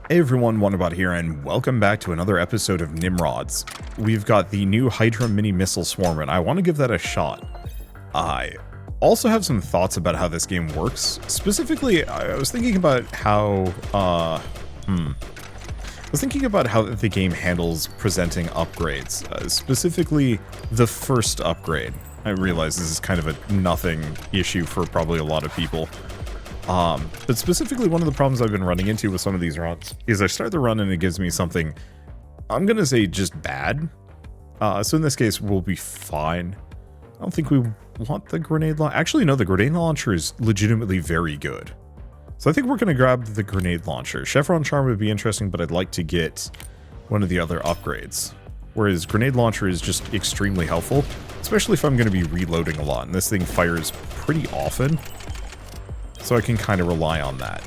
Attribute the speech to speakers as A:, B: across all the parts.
A: Hey everyone, Wanderbot here, and welcome back to another episode of NIMRODS. We've got the new Hydra mini missile swarm, and I want to give that a shot. I also have some thoughts about how this game works. Specifically, I was thinking about how, the game handles presenting upgrades. Specifically, the first upgrade. I realize this is kind of a nothing issue for probably a lot of people. But specifically, one of the problems I've been running into with some of these runs is I start the run and it gives me something, I'm gonna say just bad. So in this case, we'll be fine. I don't think we want the grenade launcher. Actually, no, the grenade launcher is legitimately very good. So I think we're gonna grab the grenade launcher. Chevron Charm would be interesting, but I'd like to get one of the other upgrades. Whereas grenade launcher is just extremely helpful, especially if I'm gonna be reloading a lot. And this thing fires pretty often. So I can kind of rely on that.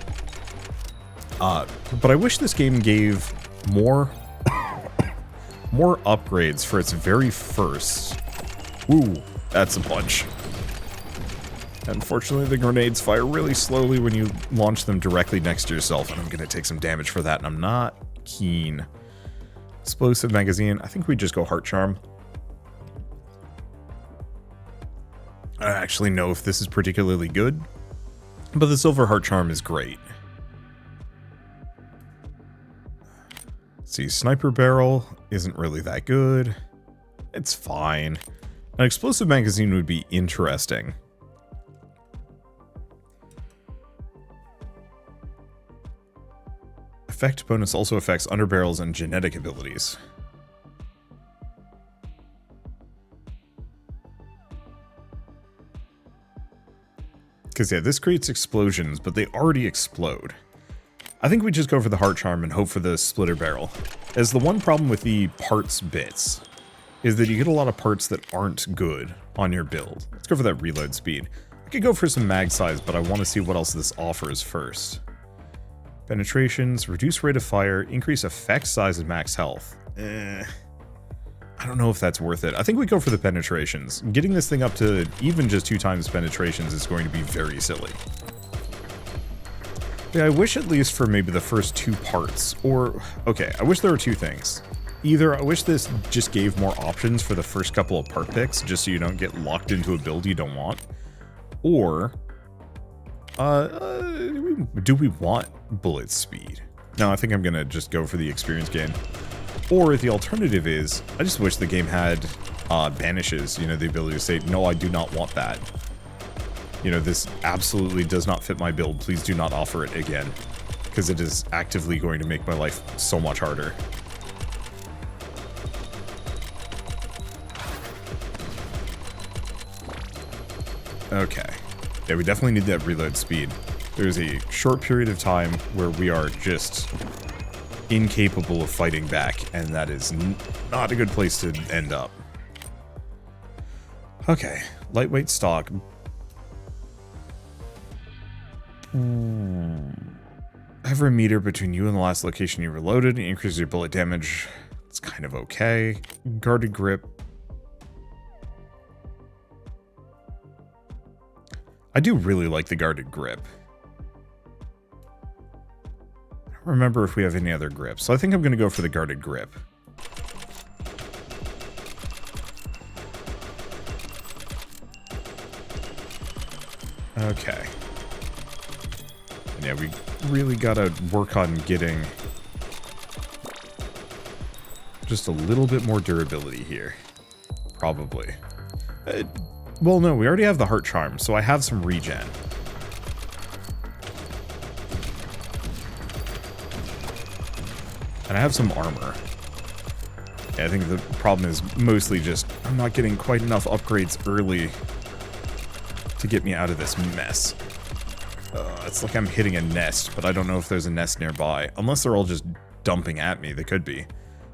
A: But I wish this game gave more upgrades for its very first. Ooh, that's a punch. Unfortunately, the grenades fire really slowly when you launch them directly next to yourself, and I'm going to take some damage for that, and I'm not keen. Explosive magazine. I think we just go Heart Charm. I don't actually know if this is particularly good. But the Silver Heart Charm is great. Let's see, Sniper Barrel isn't really that good. It's fine. An Explosive Magazine would be interesting. Effect bonus also affects underbarrels and genetic abilities. Because, yeah, this creates explosions, but they already explode. I think we just go for the Heart Charm and hope for the Splitter Barrel. As the one problem with the parts bits is that you get a lot of parts that aren't good on your build. Let's go for that reload speed. I could go for some mag size, but I want to see what else this offers first. Penetrations, reduce rate of fire, increase effect size and max health. I don't know if that's worth it. I think we go for the penetrations. Getting this thing up to even just 2 times penetrations is going to be very silly. Yeah, I wish at least for maybe the first 2 parts, or, okay, I wish there were 2 things. Either I wish this just gave more options for the first couple of part picks, just so you don't get locked into a build you don't want, or, do we want bullet speed? No, I think I'm gonna just go for the experience gain. Or the alternative is, I just wish the game had banishes, you know, the ability to say, no, I do not want that. You know, this absolutely does not fit my build. Please do not offer it again. Because it is actively going to make my life so much harder. Okay. Yeah, we definitely need that reload speed. There's a short period of time where we are just incapable of fighting back, and that is not a good place to end up. Okay, lightweight stock. Have a meter between you and the last location you reloaded, increases your bullet damage. It's kind of okay. Guarded grip. I do really like the guarded grip. Remember if we have any other grips. So I think I'm going to go for the guarded grip. Okay. And yeah, we really got to work on getting just a little bit more durability here. Probably. Well, no, we already have the Heart Charm, so I have some regen. And I have some armor. Yeah, I think the problem is mostly just I'm not getting quite enough upgrades early to get me out of this mess. It's like I'm hitting a nest, but I don't know if there's a nest nearby. Unless they're all just dumping at me, they could be.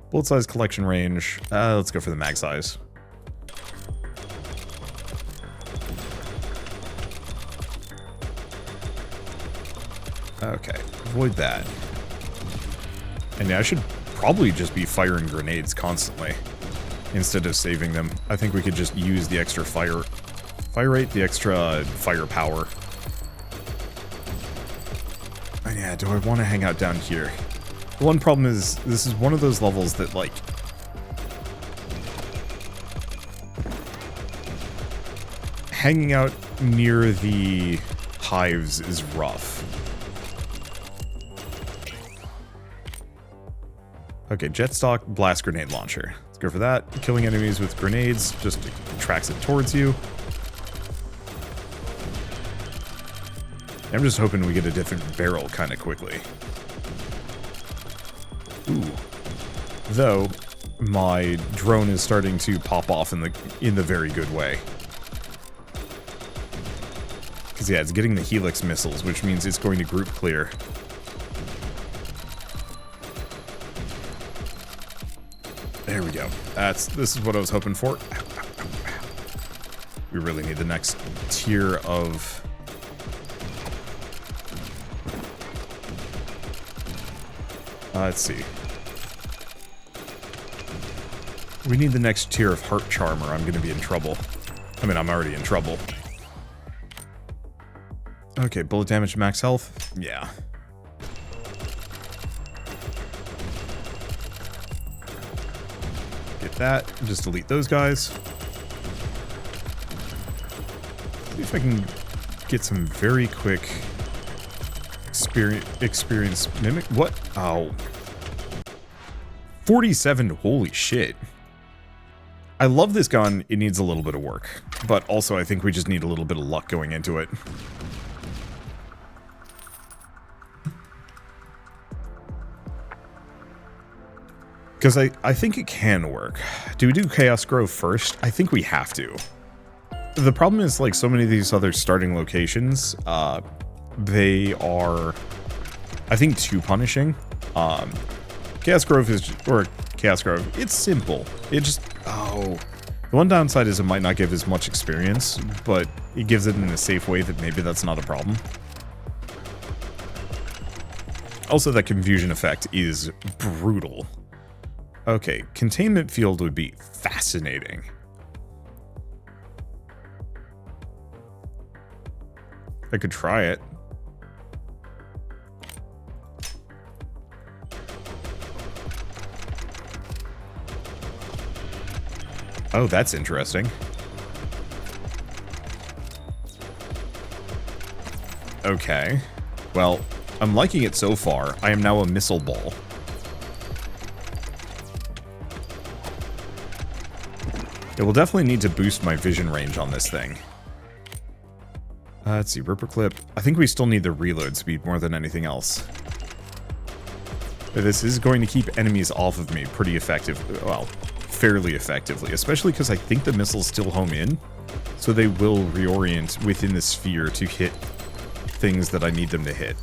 A: Bullet size, collection range. Let's go for the mag size. Okay, avoid that. And yeah, I should probably just be firing grenades constantly instead of saving them. I think we could just use the extra fire rate, the extra firepower. And yeah, do I want to hang out down here? The one problem is, this is one of those levels that, like, hanging out near the hives is rough. Okay, jet stock, blast grenade launcher. Let's go for that. Killing enemies with grenades just attracts it towards you. I'm just hoping we get a different barrel kind of quickly. Ooh. Though, my drone is starting to pop off in the very good way. Because yeah, it's getting the Helix missiles, which means it's going to group clear. There we go. This is what I was hoping for. We really need the next tier of... let's see. We need the next tier of Heart Charmer. I'm going to be in trouble. I mean, I'm already in trouble. Okay, bullet damage, max health. Yeah. Get that. Just delete those guys. See if I can get some very quick experience mimic. What? Oh. 47. Holy shit. I love this gun. It needs a little bit of work. But also, I think we just need a little bit of luck going into it. Because I think it can work. Do we do Chaos Grove first? I think we have to. The problem is, like, so many of these other starting locations, they are, I think, too punishing. Chaos Grove is, or Chaos Grove, it's simple. It just, oh. The one downside is it might not give as much experience, but it gives it in a safe way that maybe that's not a problem. Also, that confusion effect is brutal. Okay, containment field would be fascinating. I could try it. Oh, that's interesting. Okay. Well, I'm liking it so far. I am now a missile ball. It will definitely need to boost my vision range on this thing. Let's see, Ripper Clip. I think we still need the reload speed more than anything else. This is going to keep enemies off of me pretty effective, well, fairly effectively, especially because I think the missiles still home in, so they will reorient within the sphere to hit things that I need them to hit.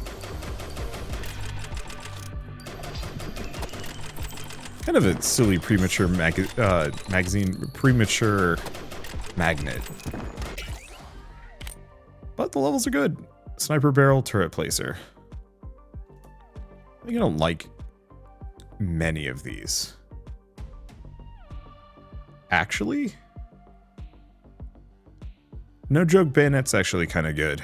A: Kind of a silly premature premature magnet. But the levels are good. Sniper barrel, turret placer. I think I don't like many of these. Actually? No joke, bayonet's actually kind of good.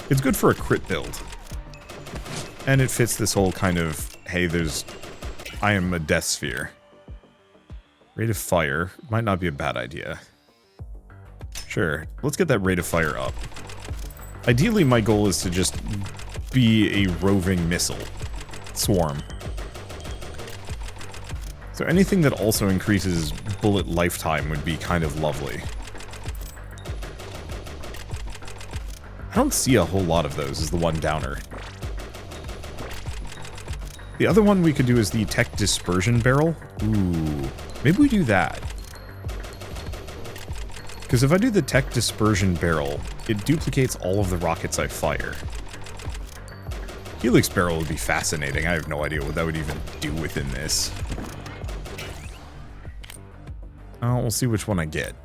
A: It's good for a crit build. And it fits this whole kind of, hey, I am a death sphere. Rate of fire might not be a bad idea. Sure, let's get that rate of fire up. Ideally, my goal is to just be a roving missile swarm. So anything that also increases bullet lifetime would be kind of lovely. I don't see a whole lot of those as the one downer. The other one we could do is the tech dispersion barrel. Ooh, maybe we do that. Because if I do the tech dispersion barrel, it duplicates all of the rockets I fire. Helix barrel would be fascinating. I have no idea what that would even do within this. We'll see which one I get.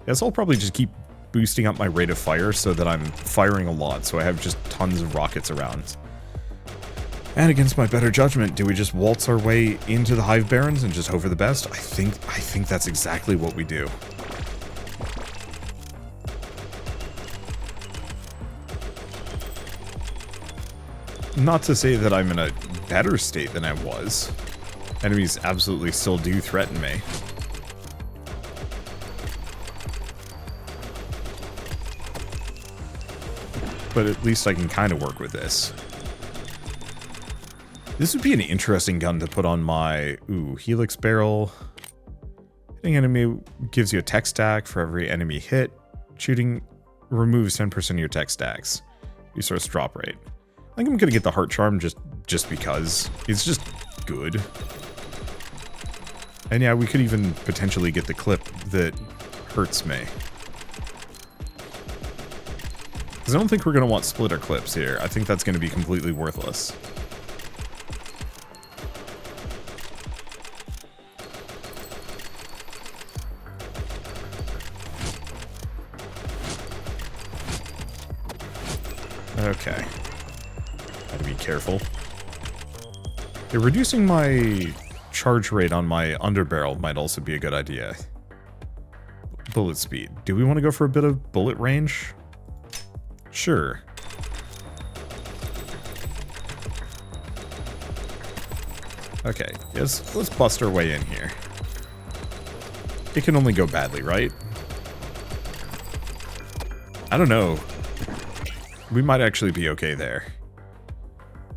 A: Guess I'll probably just keep boosting up my rate of fire so that I'm firing a lot, so I have just tons of rockets around. And against my better judgment, do we just waltz our way into the Hive Barrens and just hope for the best? I think that's exactly what we do. Not to say that I'm in a better state than I was. Enemies absolutely still do threaten me. But at least I can kind of work with this. This would be an interesting gun to put on my... Ooh, Helix Barrel. Hitting enemy gives you a tech stack for every enemy hit. Shooting removes 10% of your tech stacks. Resource drop rate. I think I'm gonna get the Heart Charm just because. It's just good. And yeah, we could even potentially get the clip that hurts me. Because I don't think we're going to want splitter clips here. I think that's going to be completely worthless. Okay. Gotta be careful. Yeah, reducing my charge rate on my underbarrel might also be a good idea. Bullet speed. Do we want to go for a bit of bullet range? Sure. Okay, yes, let's bust our way in here. It can only go badly, right? I don't know. We might actually be okay there.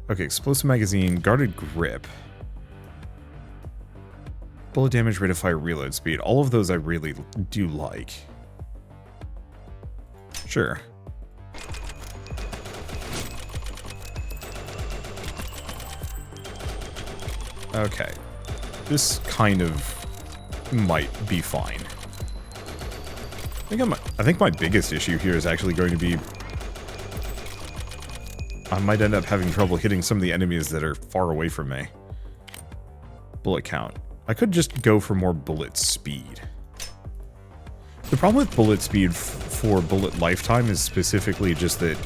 A: Okay, explosive magazine, guarded grip. Bullet damage, rate of fire, reload speed. All of those I really do like. Sure. Okay. This kind of might be fine. I think my biggest issue here is actually going to be I might end up having trouble hitting some of the enemies that are far away from me. Bullet count. I could just go for more bullet speed. The problem with bullet speed for bullet lifetime is specifically just that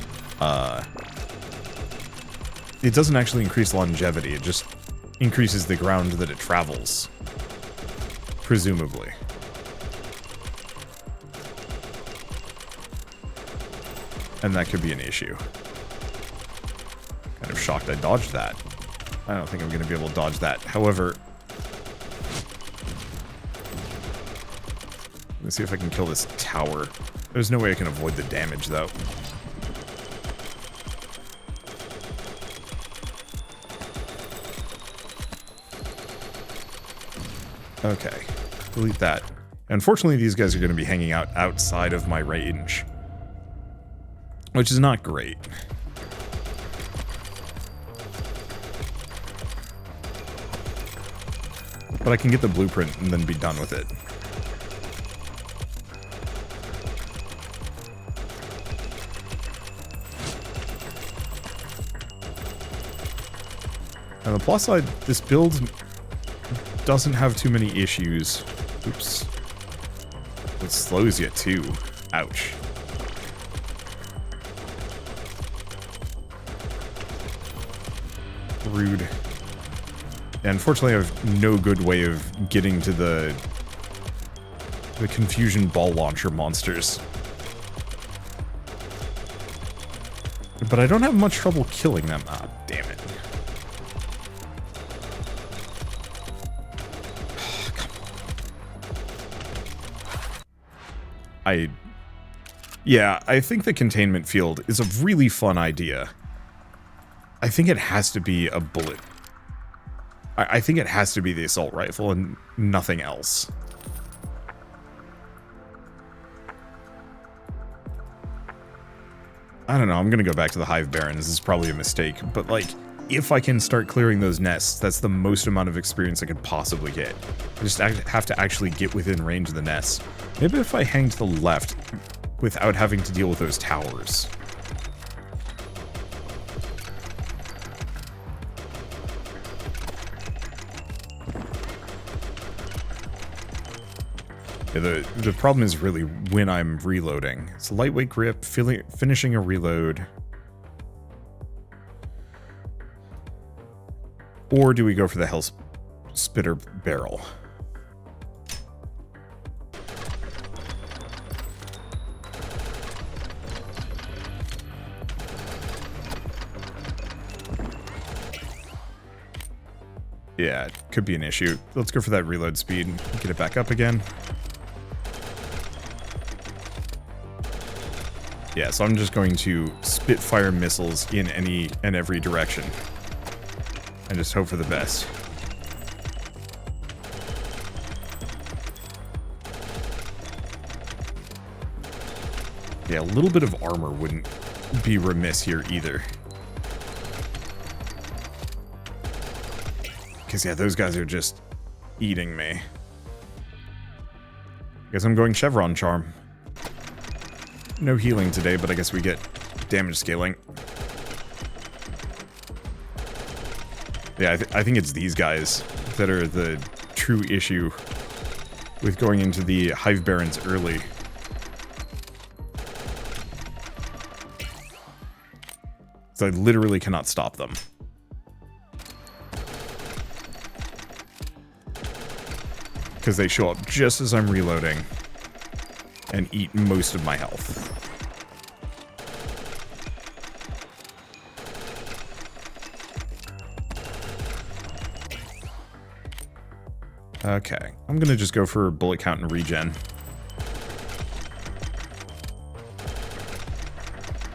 A: it doesn't actually increase longevity, it just increases the ground that it travels. Presumably. And that could be an issue. Kind of shocked I dodged that. I don't think I'm going to be able to dodge that. However, let's see if I can kill this tower. There's no way I can avoid the damage, though. Okay, delete that. Unfortunately, these guys are going to be hanging out outside of my range, which is not great. But I can get the blueprint and then be done with it. And the plus side, this build doesn't have too many issues. Oops. It slows you too. Ouch. Rude. Yeah, unfortunately, I have no good way of getting to the confusion ball launcher monsters. But I don't have much trouble killing them. Ah, damn it. Yeah, I think the containment field is a really fun idea. I think it has to be a bullet. I think it has to be the assault rifle and nothing else. I don't know, I'm gonna go back to the Hive Barrens. This is probably a mistake, but like, if I can start clearing those nests, that's the most amount of experience I could possibly get. I just have to actually get within range of the nests. Maybe if I hang to the left without having to deal with those towers. Yeah, the problem is really when I'm reloading. It's a lightweight grip, finishing a reload. Or do we go for the Hell Spitter barrel? Yeah, it could be an issue. Let's go for that reload speed and get it back up again. Yeah, so I'm just going to spitfire missiles in any and every direction. And just hope for the best. Yeah, a little bit of armor wouldn't be remiss here either. Because, yeah, those guys are just eating me. Guess I'm going Chevron Charm. No healing today, but I guess we get damage scaling. Yeah, I think it's these guys that are the true issue with going into the Hive Barons early. So I literally cannot stop them. Because they show up just as I'm reloading and eat most of my health. Okay, I'm gonna just go for bullet count and regen.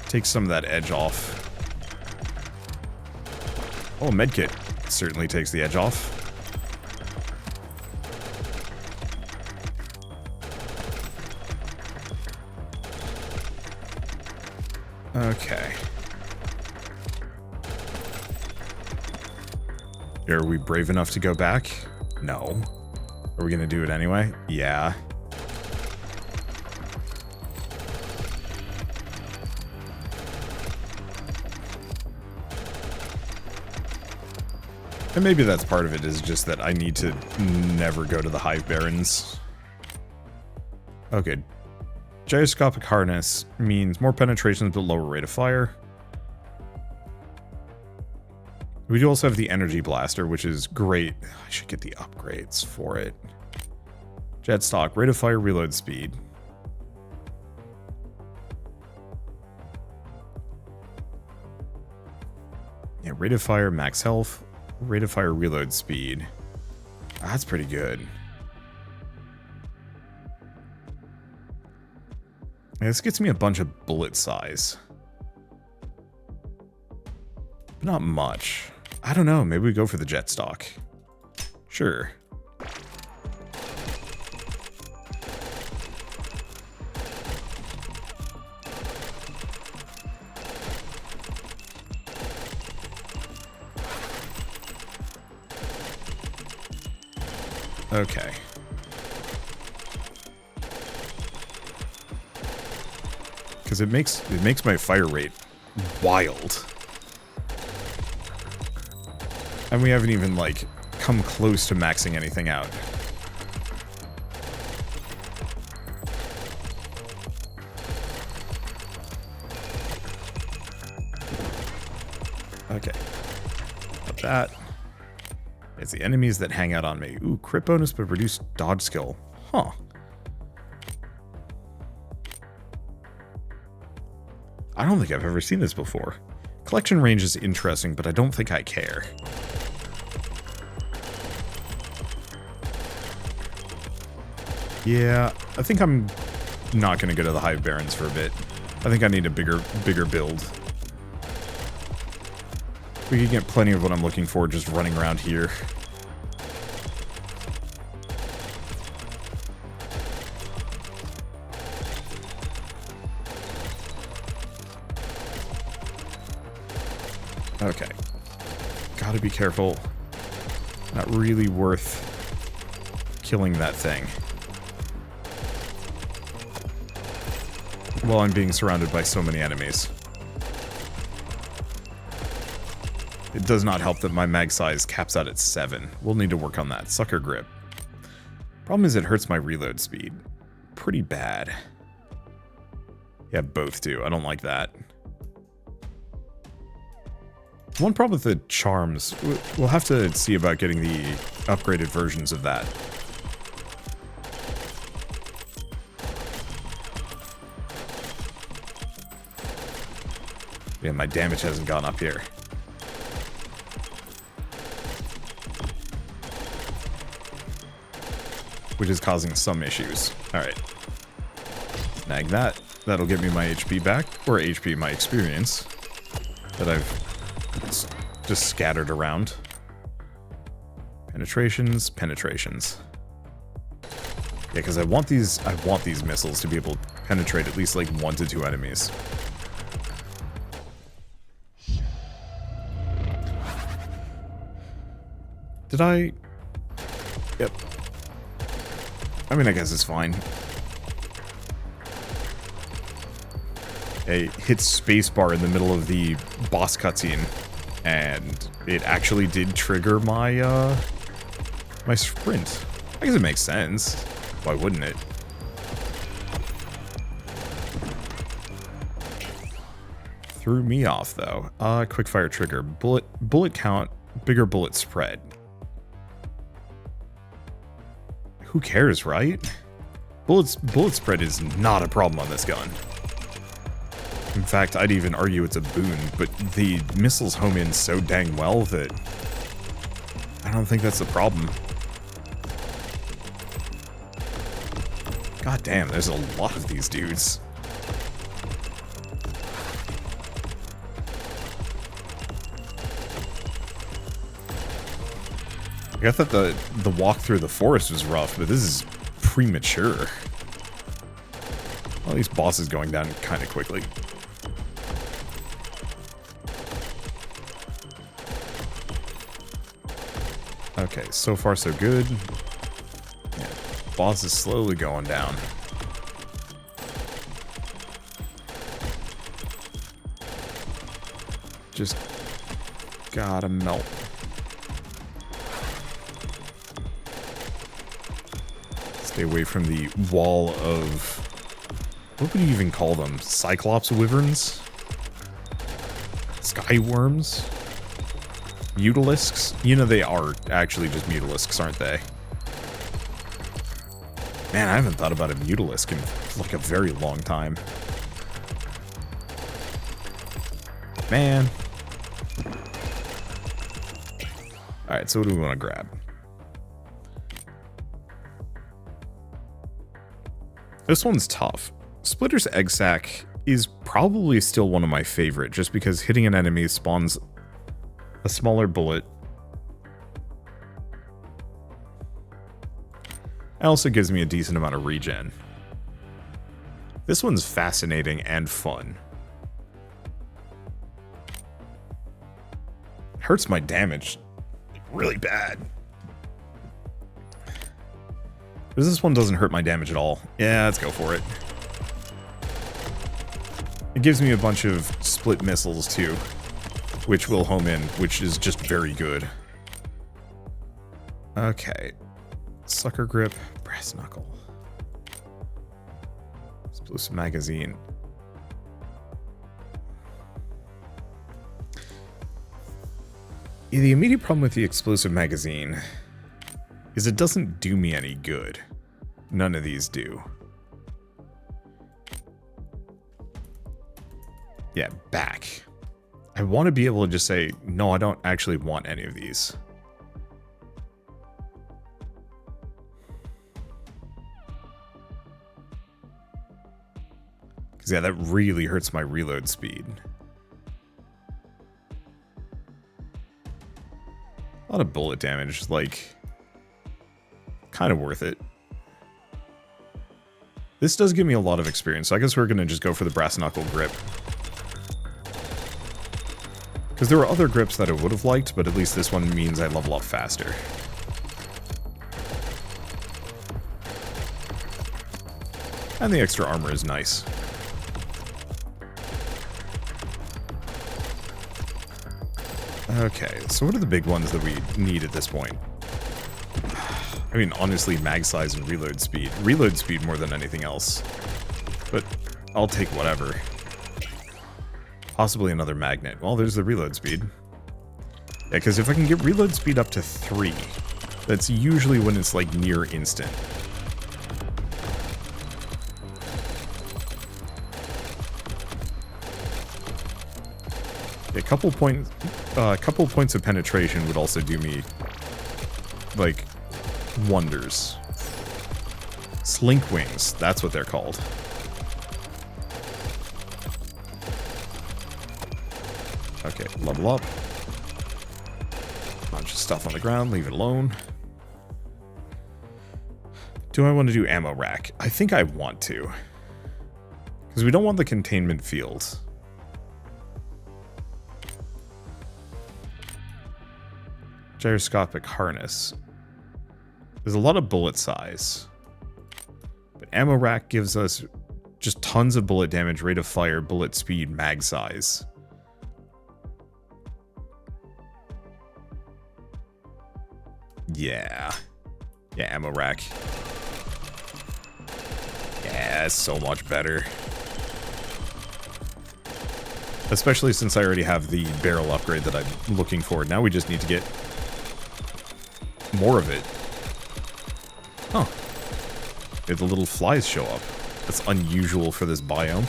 A: Take some of that edge off. Oh, medkit certainly takes the edge off. Okay. Are we brave enough to go back? No. Are we gonna do it anyway? Yeah. And maybe that's part of it, is just that I need to never go to the Hive Barons. Okay. Gyroscopic harness means more penetration with a lower rate of fire. We do also have the energy blaster, which is great. I should get the upgrades for it. Jet stock, rate of fire, reload speed. Yeah, rate of fire, max health, rate of fire, reload speed. That's pretty good. Yeah, this gets me a bunch of bullet size. But not much. I don't know, maybe we go for the jet stock. Sure. Okay. Because it makes my fire rate wild. And we haven't even, like, come close to maxing anything out. Okay. Got that. It's the enemies that hang out on me. Ooh, crit bonus but reduced dodge skill. Huh. I don't think I've ever seen this before. Collection range is interesting, but I don't think I care. Yeah, I think I'm not going to go to the Hive Barons for a bit. I think I need a bigger build. We can get plenty of what I'm looking for just running around here. Okay. Gotta be careful. Not really worth killing that thing. While I'm being surrounded by so many enemies. It does not help that my mag size caps out at 7. We'll need to work on that. Sucker grip. Problem is it hurts my reload speed. Pretty bad. Yeah, both do. I don't like that. One problem with the charms, we'll have to see about getting the upgraded versions of that. Yeah, my damage hasn't gone up here. which is causing some issues. Alright. Snag that. That'll give me my HP back, or HP, my experience, that I've just scattered around. Penetrations, penetrations. Yeah, because I want these missiles to be able to penetrate at least like 1 to 2 enemies. Did I? Yep. I mean, I guess it's fine. I hit spacebar in the middle of the boss cutscene, and it actually did trigger my my sprint. I guess it makes sense. Why wouldn't it? Threw me off though. Quickfire trigger, bullet count, bigger bullet spread. Who cares, right? Bullet spread is not a problem on this gun. In fact, I'd even argue it's a boon, but the missiles home in so dang well that I don't think that's the problem. God damn, there's a lot of these dudes. I thought the walk through the forest was rough, but this is premature. Well, these bosses going down kind of quickly. Okay, so far so good. Yeah, boss is slowly going down. Just gotta melt. Stay away from the wall of... what would you even call them? Cyclops wyverns? Sky worms? Mutalisks? You know they are actually just mutalisks, aren't they? Man, I haven't thought about a mutalisk in like a very long time. Man. Alright, so what do we want to grab? This one's tough. Splitter's Egg Sac is probably still one of my favorite, just because hitting an enemy spawns a smaller bullet. It also gives me a decent amount of regen. This one's fascinating and fun. Hurts my damage really bad. This one doesn't hurt my damage at all. Yeah, let's go for it. It gives me a bunch of split missiles too, which will home in, which is just very good. Okay. Sucker grip, brass knuckle. Explosive magazine. Yeah, the immediate problem with the explosive magazine is it doesn't do me any good. None of these do. Yeah, back. I want to be able to just say, no, I don't actually want any of these. Because yeah, that really hurts my reload speed. A lot of bullet damage, like... kind of worth it. This does give me a lot of experience, so I guess we're going to just go for the brass knuckle grip. Because there were other grips that I would have liked, but at least this one means I level up faster. And the extra armor is nice. Okay, so what are the big ones that we need at this point? I mean, honestly, mag size and reload speed. Reload speed more than anything else. But I'll take whatever. Possibly another magnet. Well, there's the reload speed. Yeah, because if I can get reload speed up to 3, that's usually when it's like near instant. A couple points of penetration would also do me like wonders. Slink wings, that's what they're called. Okay, level up. Bunch of stuff on the ground, leave it alone. Do I want to do ammo rack? I think I want to. Because we don't want the containment field. Gyroscopic harness. There's a lot of bullet size. But ammo rack gives us just tons of bullet damage, rate of fire, bullet speed, mag size. Yeah. Yeah, ammo rack. Yeah, so much better. Especially since I already have the barrel upgrade that I'm looking for. Now we just need to get more of it. Huh. The little flies show up. That's unusual for this biome.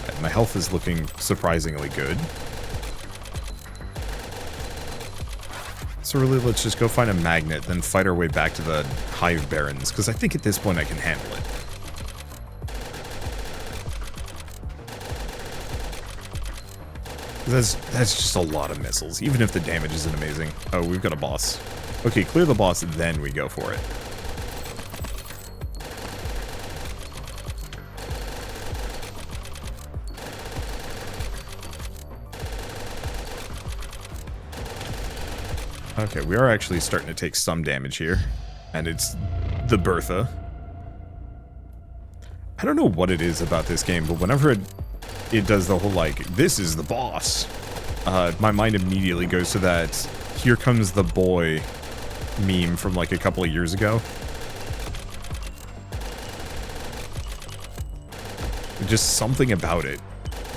A: Right, my health is looking surprisingly good. So really, let's just go find a magnet, then fight our way back to the Hive Barrens, because I think at this point I can handle it. That's just a lot of missiles, even if the damage isn't amazing. Oh, we've got a boss. Okay, clear the boss, then we go for it. Okay, we are actually starting to take some damage here. And it's the Bertha. I don't know what it is about this game, but whenever it does the whole, like, this is the boss, my mind immediately goes to that "Here Comes the Boy" meme from, like, a couple of years ago. Just something about it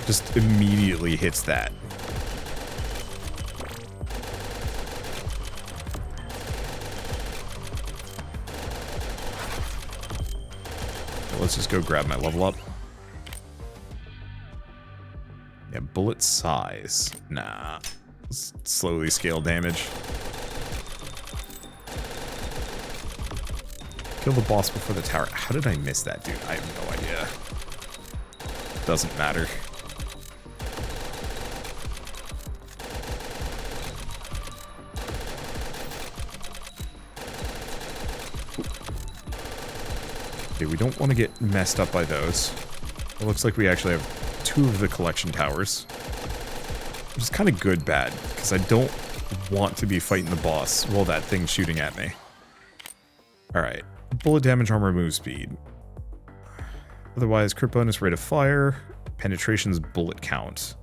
A: just immediately hits that. Let's just go grab my level up. Yeah, bullet size. Nah. Let's slowly scale damage. Kill the boss before the tower. How did I miss that, dude? I have no idea. Doesn't matter. Okay, we don't want to get messed up by those. It looks like we actually have 2 of the collection towers. Which is kind of good bad, because I don't want to be fighting the boss while that thing's shooting at me. Alright. Bullet damage, armor, move speed. Otherwise, crit bonus, rate of fire, penetration's bullet count.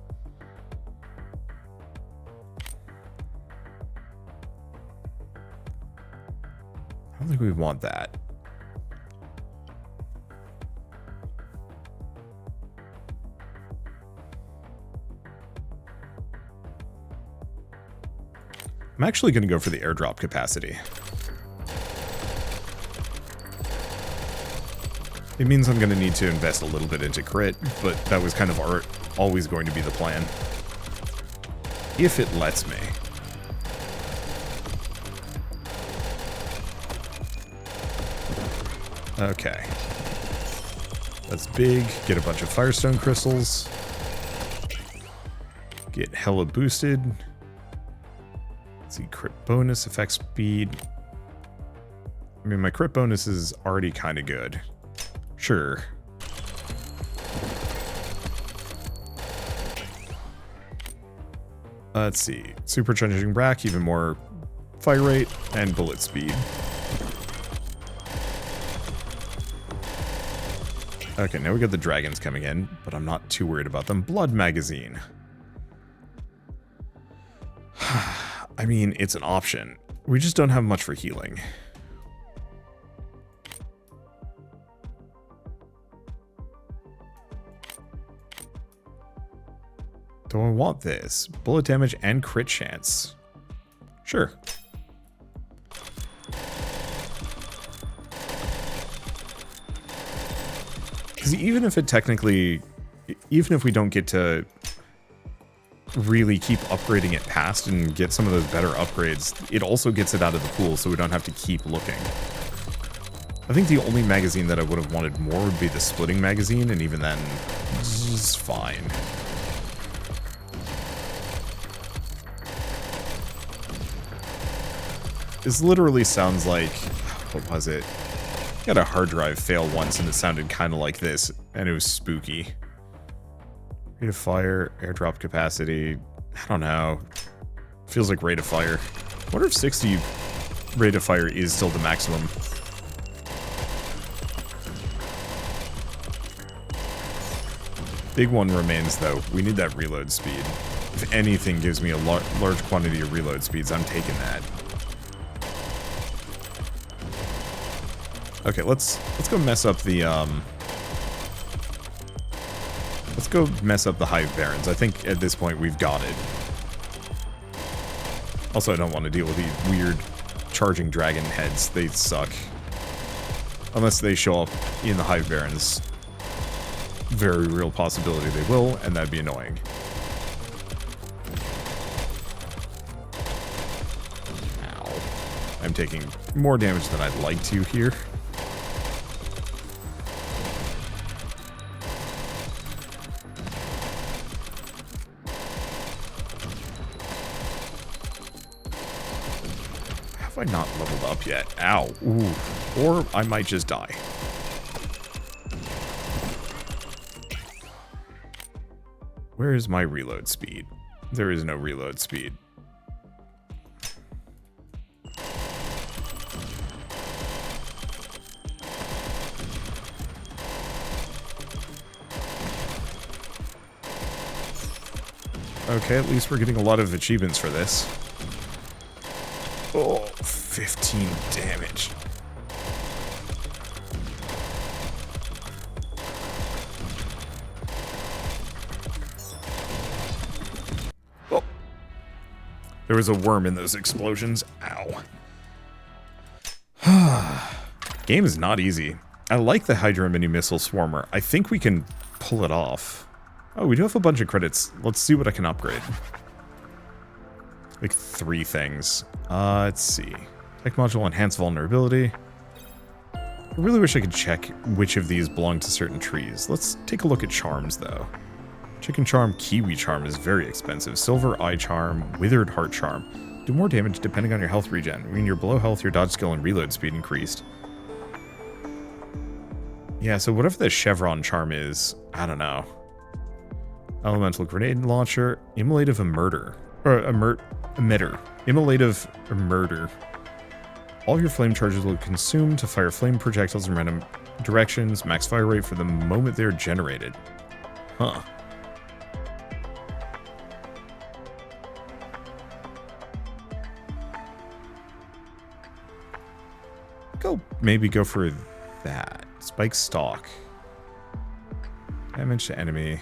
A: I don't think we want that. I'm actually going to go for the airdrop capacity. It means I'm going to need to invest a little bit into crit, but that was kind of always going to be the plan. If it lets me. Okay. That's big. Get a bunch of Firestone crystals. Get hella boosted. Let's see, crit bonus, effect speed. I mean, my crit bonus is already kind of good. Sure. Let's see. Supercharging Brack, even more fire rate and bullet speed. Okay, now we got the dragons coming in, but I'm not too worried about them. Blood magazine. I mean, it's an option. We just don't have much for healing. Do I want this? Bullet damage and crit chance. Sure. Because even if it technically... Even if we don't get to really keep upgrading it past and get some of those better upgrades, it also gets it out of the pool so we don't have to keep looking. I think the only magazine that I would have wanted more would be the splitting magazine, and even then, it's fine. This literally sounds like, what was it? I had a hard drive fail once and it sounded kind of like this, and it was spooky. Rate of fire, airdrop capacity, I don't know. Feels like rate of fire. I wonder if 60 rate of fire is still the maximum. Big one remains though, we need that reload speed. If anything gives me a large quantity of reload speeds, I'm taking that. Okay, let's go mess up the let's go mess up the Hive Barons. I think at this point we've got it. Also, I don't want to deal with these weird charging dragon heads. They suck. Unless they show up in the Hive Barons. Very real possibility they will, and that'd be annoying. Ow. I'm taking more damage than I'd like to here. Have I not leveled up yet? Ow. Ooh. Or I might just die. Where is my reload speed? There is no reload speed. Okay, at least we're getting a lot of achievements for this. Oh, 15 damage. Oh. There was a worm in those explosions. Ow. Game is not easy. I like the Hydra Mini Missile Swarmer. I think we can pull it off. Oh, we do have a bunch of credits. Let's see what I can upgrade. Like 3 things. Let's see. Tech module, enhance vulnerability. I really wish I could check which of these belong to certain trees. Let's take a look at charms, though. Chicken charm, kiwi charm is very expensive. Silver eye charm, withered heart charm. Do more damage depending on your health regen. When you're below health, your dodge skill and reload speed increased. Yeah, so whatever the chevron charm is, I don't know. Elemental grenade launcher, immolative murder. Or emitter. Immolative murder. All your flame charges will consume to fire flame projectiles in random directions. Max fire rate for the moment they're generated. Huh. Maybe go for that. Spike stalk. Damage to enemy.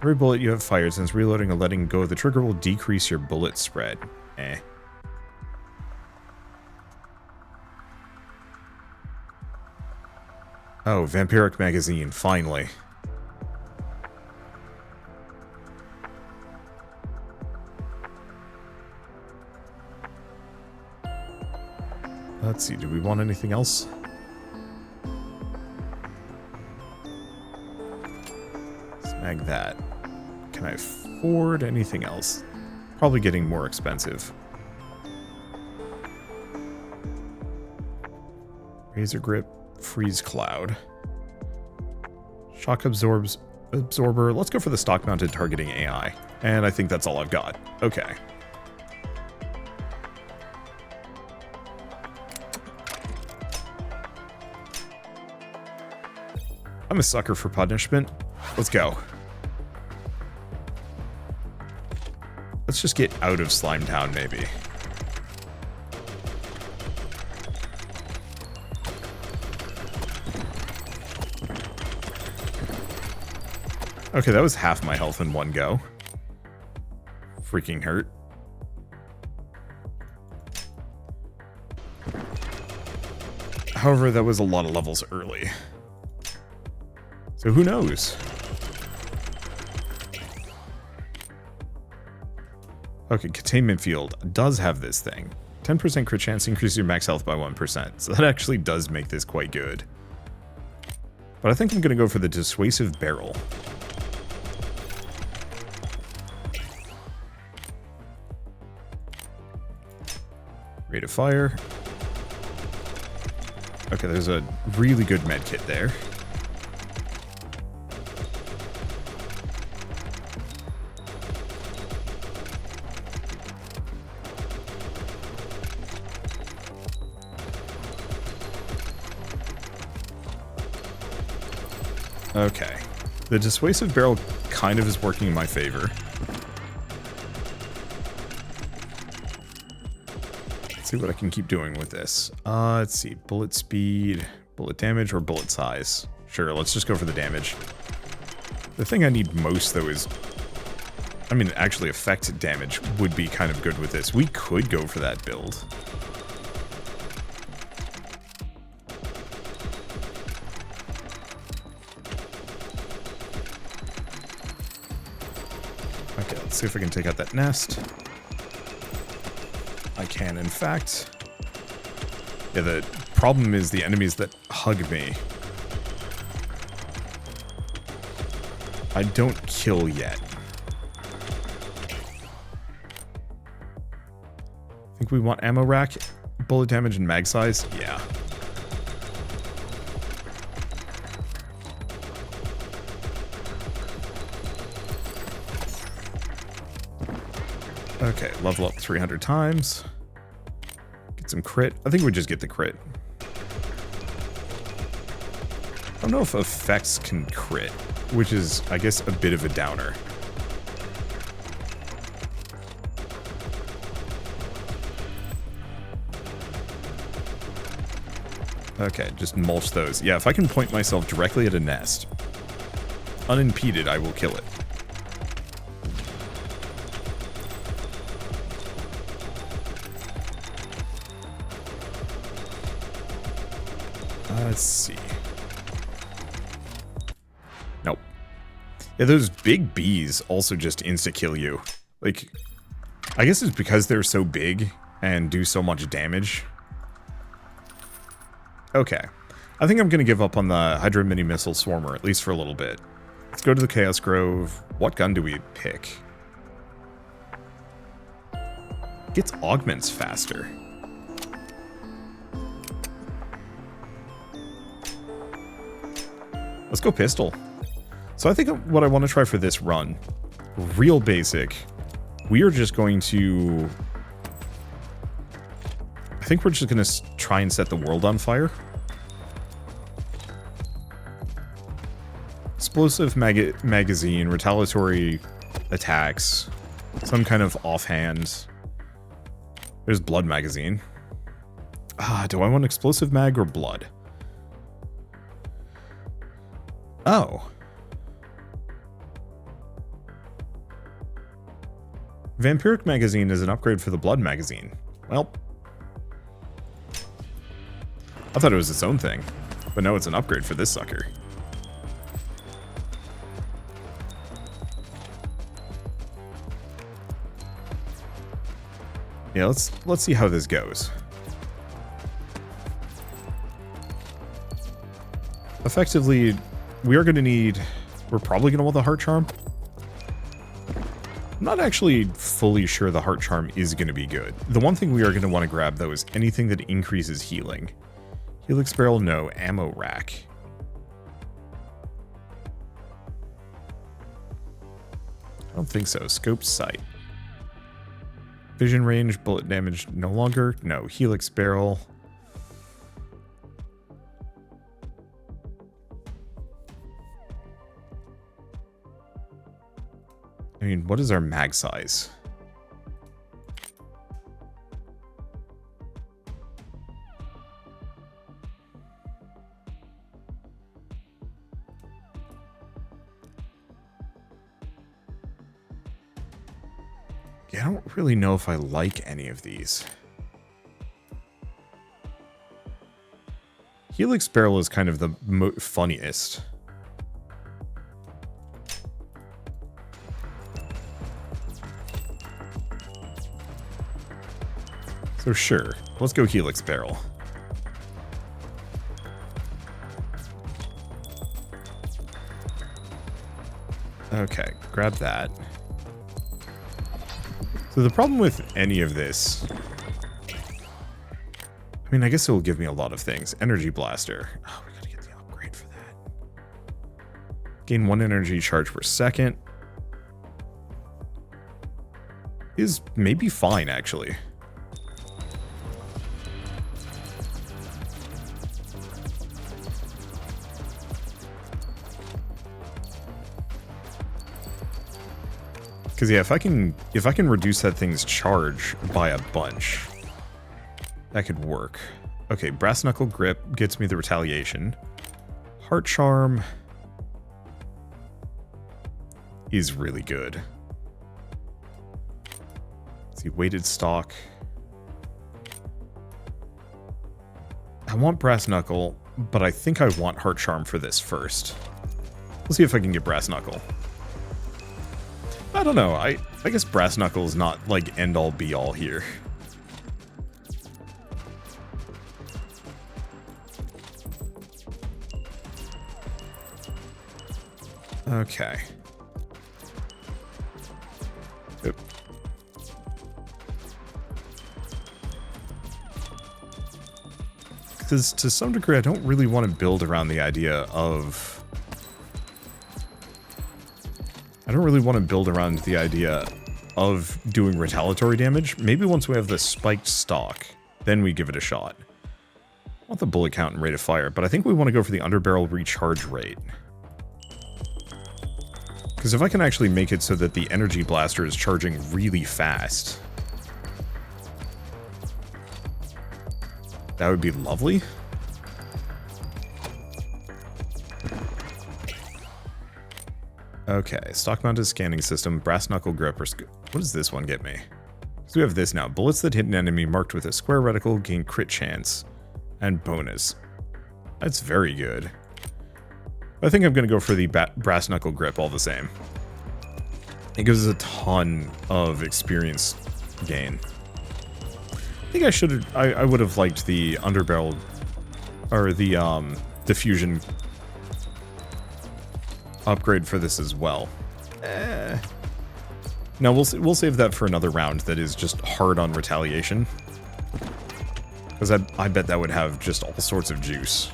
A: Every bullet you have fired since reloading or letting go of the trigger will decrease your bullet spread. Eh. Oh, Vampiric Magazine, finally. Let's see, do we want anything else? Snag that. Can I afford anything else? Probably getting more expensive. Razor grip, freeze cloud. Shock absorber. Let's go for the stock mounted targeting AI. And I think that's all I've got. Okay. I'm a sucker for punishment. Let's go. Let's just get out of Slime Town, maybe. Okay, that was half my health in one go. Freaking hurt. However, that was a lot of levels early. So who knows? Okay, containment field does have this thing. 10% crit chance increases your max health by 1%. So that actually does make this quite good. But I think I'm going to go for the dissuasive barrel. Rate of fire. Okay, there's a really good med kit there. Okay. The dissuasive barrel kind of is working in my favor. Let's see what I can keep doing with this. Let's see. Bullet speed, bullet damage, or bullet size. Sure, let's just go for the damage. The thing I need most, though, is... I mean, actually, effect damage would be kind of good with this. We could go for that build. Okay, let's see if I can take out that nest. I can, in fact. Yeah, the problem is the enemies that hug me. I don't kill yet. I think we want ammo rack, bullet damage, and mag size. Yeah. Okay, level up 300 times. Get some crit. I think we just get the crit. I don't know if effects can crit, which is, I guess, a bit of a downer. Okay, just mulch those. Yeah, if I can point myself directly at a nest, unimpeded, I will kill it. Let's see. Nope. Yeah, those big bees also just insta-kill you. Like, I guess it's because they're so big and do so much damage. Okay. I think I'm going to give up on the Hydra Mini Missile Swarmer, at least for a little bit. Let's go to the Chaos Grove. What gun do we pick? Gets augments faster. Let's go pistol. So I think what I want to try for this run, real basic, we are just going to... I think we're just going to try and set the world on fire. Explosive magazine, retaliatory attacks, some kind of offhand. There's blood magazine. Do I want explosive mag or blood? Oh. Vampiric magazine is an upgrade for the blood magazine. Well. I thought it was its own thing. But no, it's an upgrade for this sucker. Yeah, let's see how this goes. Effectively, we are going to need... We're probably going to want the heart charm. I'm not actually fully sure the heart charm is going to be good. The one thing we are going to want to grab, though, is anything that increases healing. Helix barrel, no. Ammo rack. I don't think so. Scope sight. Vision range, bullet damage, no longer. No. Helix barrel. I mean, what is our mag size? Yeah, I don't really know if I like any of these. Helix barrel is kind of the funniest. So sure, let's go Helix Barrel. Okay, grab that. So the problem with any of this... I mean, I guess it will give me a lot of things. Energy Blaster. Oh, we gotta get the upgrade for that. Gain 1 energy charge per second. Is maybe fine, actually. Because yeah, if I can reduce that thing's charge by a bunch, that could work. Okay, Brass Knuckle Grip gets me the retaliation. Heart Charm is really good. Let's see, Weighted Stock. I want Brass Knuckle, but I think I want Heart Charm for this first. We'll see if I can get Brass Knuckle. I don't know, I guess Brass Knuckle is not, like, end-all be-all here. Okay. Oop. Because to some degree, I don't really want to build around the idea of... I don't really want to build around the idea of doing retaliatory damage. Maybe once we have the spiked stock, then we give it a shot. I want the bullet count and rate of fire, but I think we want to go for the underbarrel recharge rate. Because if I can actually make it so that the energy blaster is charging really fast, that would be lovely. Okay, stock-mounted scanning system, brass knuckle grip, or what does this one get me? So we have this now. Bullets that hit an enemy marked with a square reticle gain crit chance and bonus. That's very good. I think I'm going to go for the brass knuckle grip all the same. It gives us a ton of experience gain. I think I should I would have liked the underbarrel, or the diffusion upgrade for this as well. No, we'll save that for another round that is just hard on retaliation. Because I bet that would have just all sorts of juice.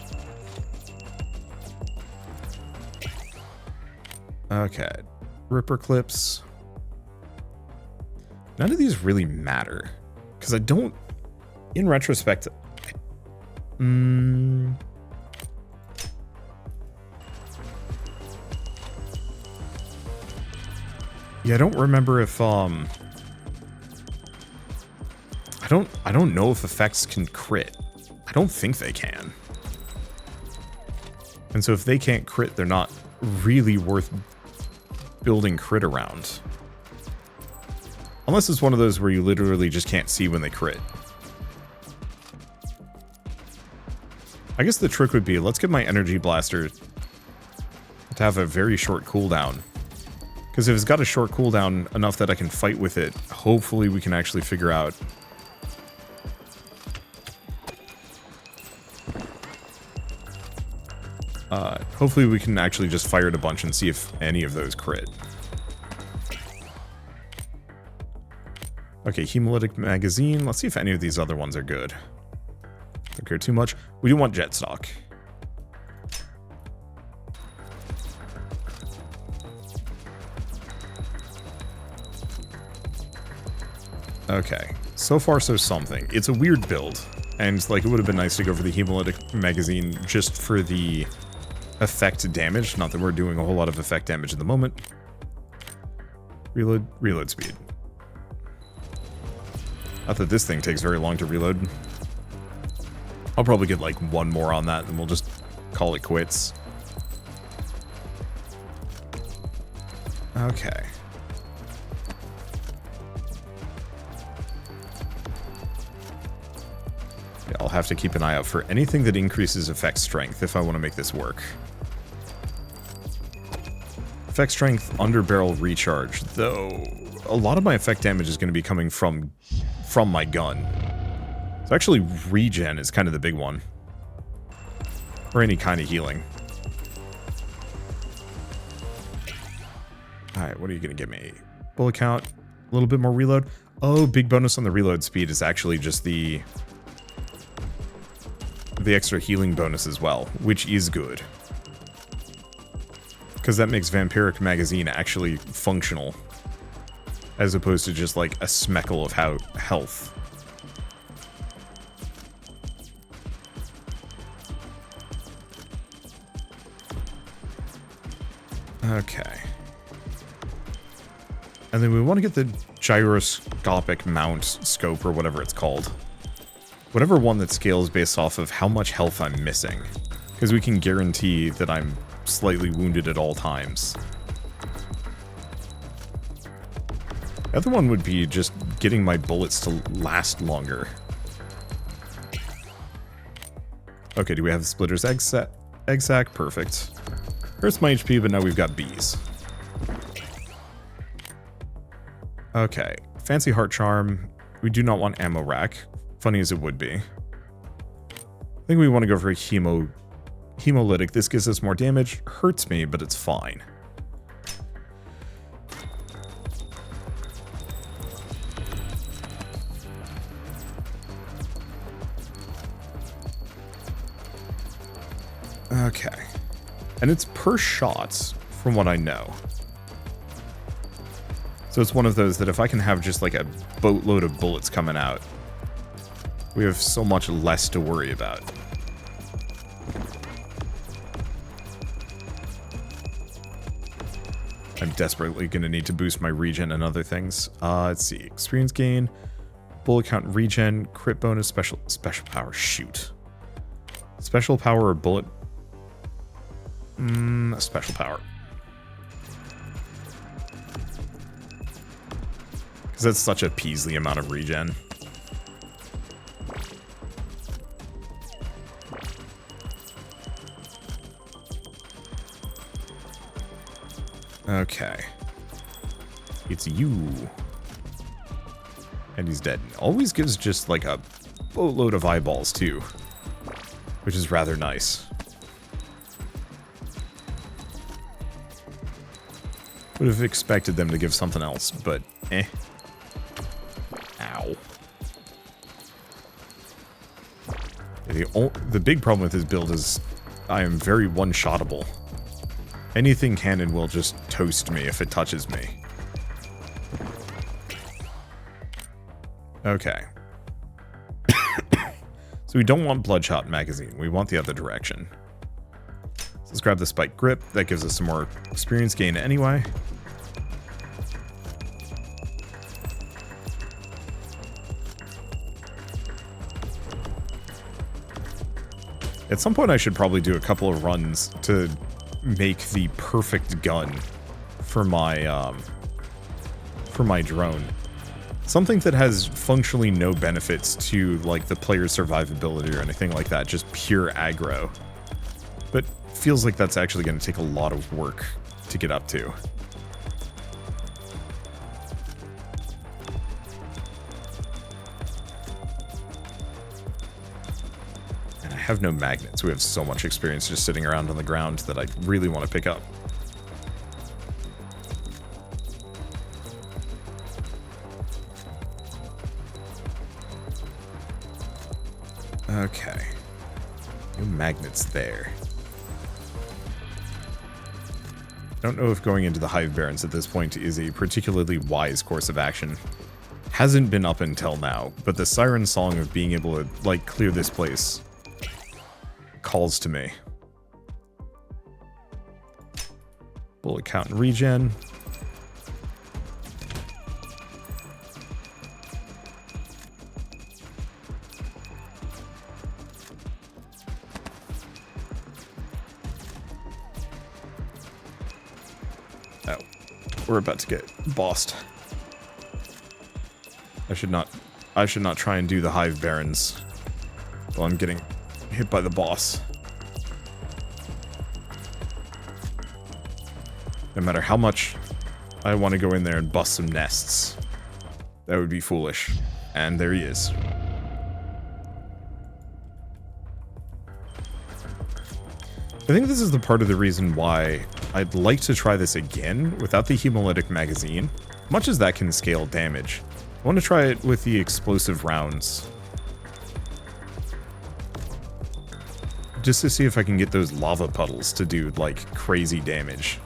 A: Okay, Ripper Clips. None of these really matter. Because I don't, in retrospect, yeah, I don't remember if, I don't know if effects can crit. I don't think they can. And so if they can't crit, they're not really worth building crit around. Unless it's one of those where you literally just can't see when they crit. I guess the trick would be, let's get my energy blaster to have a very short cooldown. Because if it's got a short cooldown enough that I can fight with it, hopefully we can actually figure out... hopefully we can actually just fire it a bunch and see if any of those crit. Okay, hemolytic magazine. Let's see if any of these other ones are good. Don't care too much. We do want jet stock. Okay, so far so something. It's a weird build, and like it would have been nice to go for the hemolytic magazine just for the effect damage. Not that we're doing a whole lot of effect damage at the moment. Reload speed. Not that this thing takes very long to reload. I'll probably get like one more on that, and we'll just call it quits. Okay. Yeah, I'll have to keep an eye out for anything that increases effect strength if I want to make this work. Effect strength, underbarrel recharge, though a lot of my effect damage is going to be coming from my gun. So actually, regen is kind of the big one. Or any kind of healing. Alright, what are you going to give me? Bullet count, a little bit more reload. Oh, big bonus on the reload speed is actually just the extra healing bonus as well, which is good. Because that makes Vampiric Magazine actually functional. As opposed to just like a smeckle of health. Okay. And then we want to get the gyroscopic mount scope or whatever it's called. Whatever one that scales based off of how much health I'm missing. Because we can guarantee that I'm slightly wounded at all times. The other one would be just getting my bullets to last longer. Okay, do we have the Splitter's egg sac? Perfect. Hurts my HP, but now we've got bees. Okay, Fancy Heart Charm. We do not want ammo rack. Funny as it would be. I think we want to go for a hemolytic. This gives us more damage. Hurts me, but it's fine. Okay. And it's per shot, from what I know. So it's one of those that if I can have just like a boatload of bullets coming out, we have so much less to worry about. I'm desperately going to need to boost my regen and other things. Let's see. Experience gain, bullet count regen, crit bonus, special power. Shoot. Special power or bullet... special power. Because that's such a Peaslee amount of regen. Okay. It's you. And he's dead. Always gives just like a boatload of eyeballs too. Which is rather nice. Would have expected them to give something else, but eh. Ow. The big problem with his build is I am very one-shottable. Anything cannon will just toast me if it touches me. Okay. So we don't want Bloodshot Magazine. We want the other direction. So let's grab the Spike Grip. That gives us some more experience gain anyway. At some point I should probably do a couple of runs to make the perfect gun for my drone. Something that has functionally no benefits to like the player's survivability or anything like that, just pure aggro. But feels like that's actually going to take a lot of work to get up to. And I have no magnets. We have so much experience just sitting around on the ground that I really want to pick up. Okay. No magnets there. I don't know if going into the Hive Barrens at this point is a particularly wise course of action. Hasn't been up until now, but the siren song of being able to, like, clear this place calls to me. Bullet count and regen. Oh, we're about to get bossed. I should not try and do the Hive Barrens while I'm getting hit by the boss. No matter how much I want to go in there and bust some nests, that would be foolish. And there he is. I think this is the part of the reason why I'd like to try this again without the hemolytic magazine. Much as that can scale damage, I want to try it with the explosive rounds. Just to see if I can get those lava puddles to do, like, crazy damage.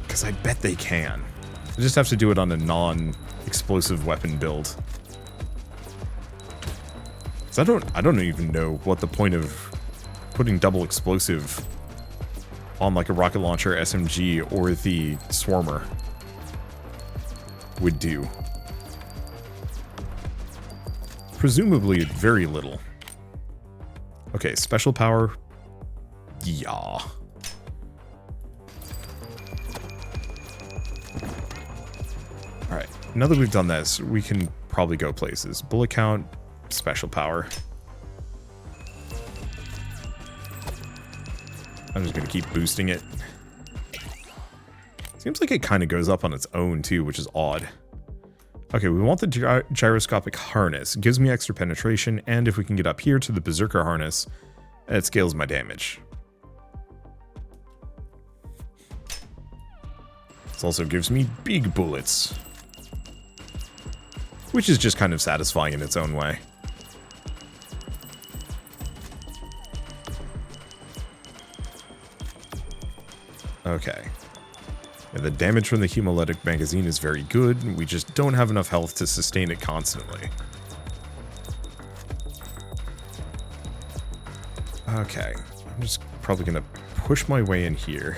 A: Because I bet they can. I just have to do it on a non-explosive weapon build. So I don't even know what the point of putting double explosive on like a rocket launcher, SMG, or the Swarmer would do. Presumably very little. Okay, special power. Yeah. Alright, now that we've done this, we can probably go places. Bullet count, special power. I'm just gonna keep boosting it. Seems like it kind of goes up on its own too, which is odd. Okay, we want the gyroscopic harness. It gives me extra penetration, and if we can get up here to the berserker harness, it scales my damage. This also gives me big bullets, which is just kind of satisfying in its own way. Okay. Yeah, the damage from the hemolytic magazine is very good. We just don't have enough health to sustain it constantly. Okay. I'm just probably going to push my way in here.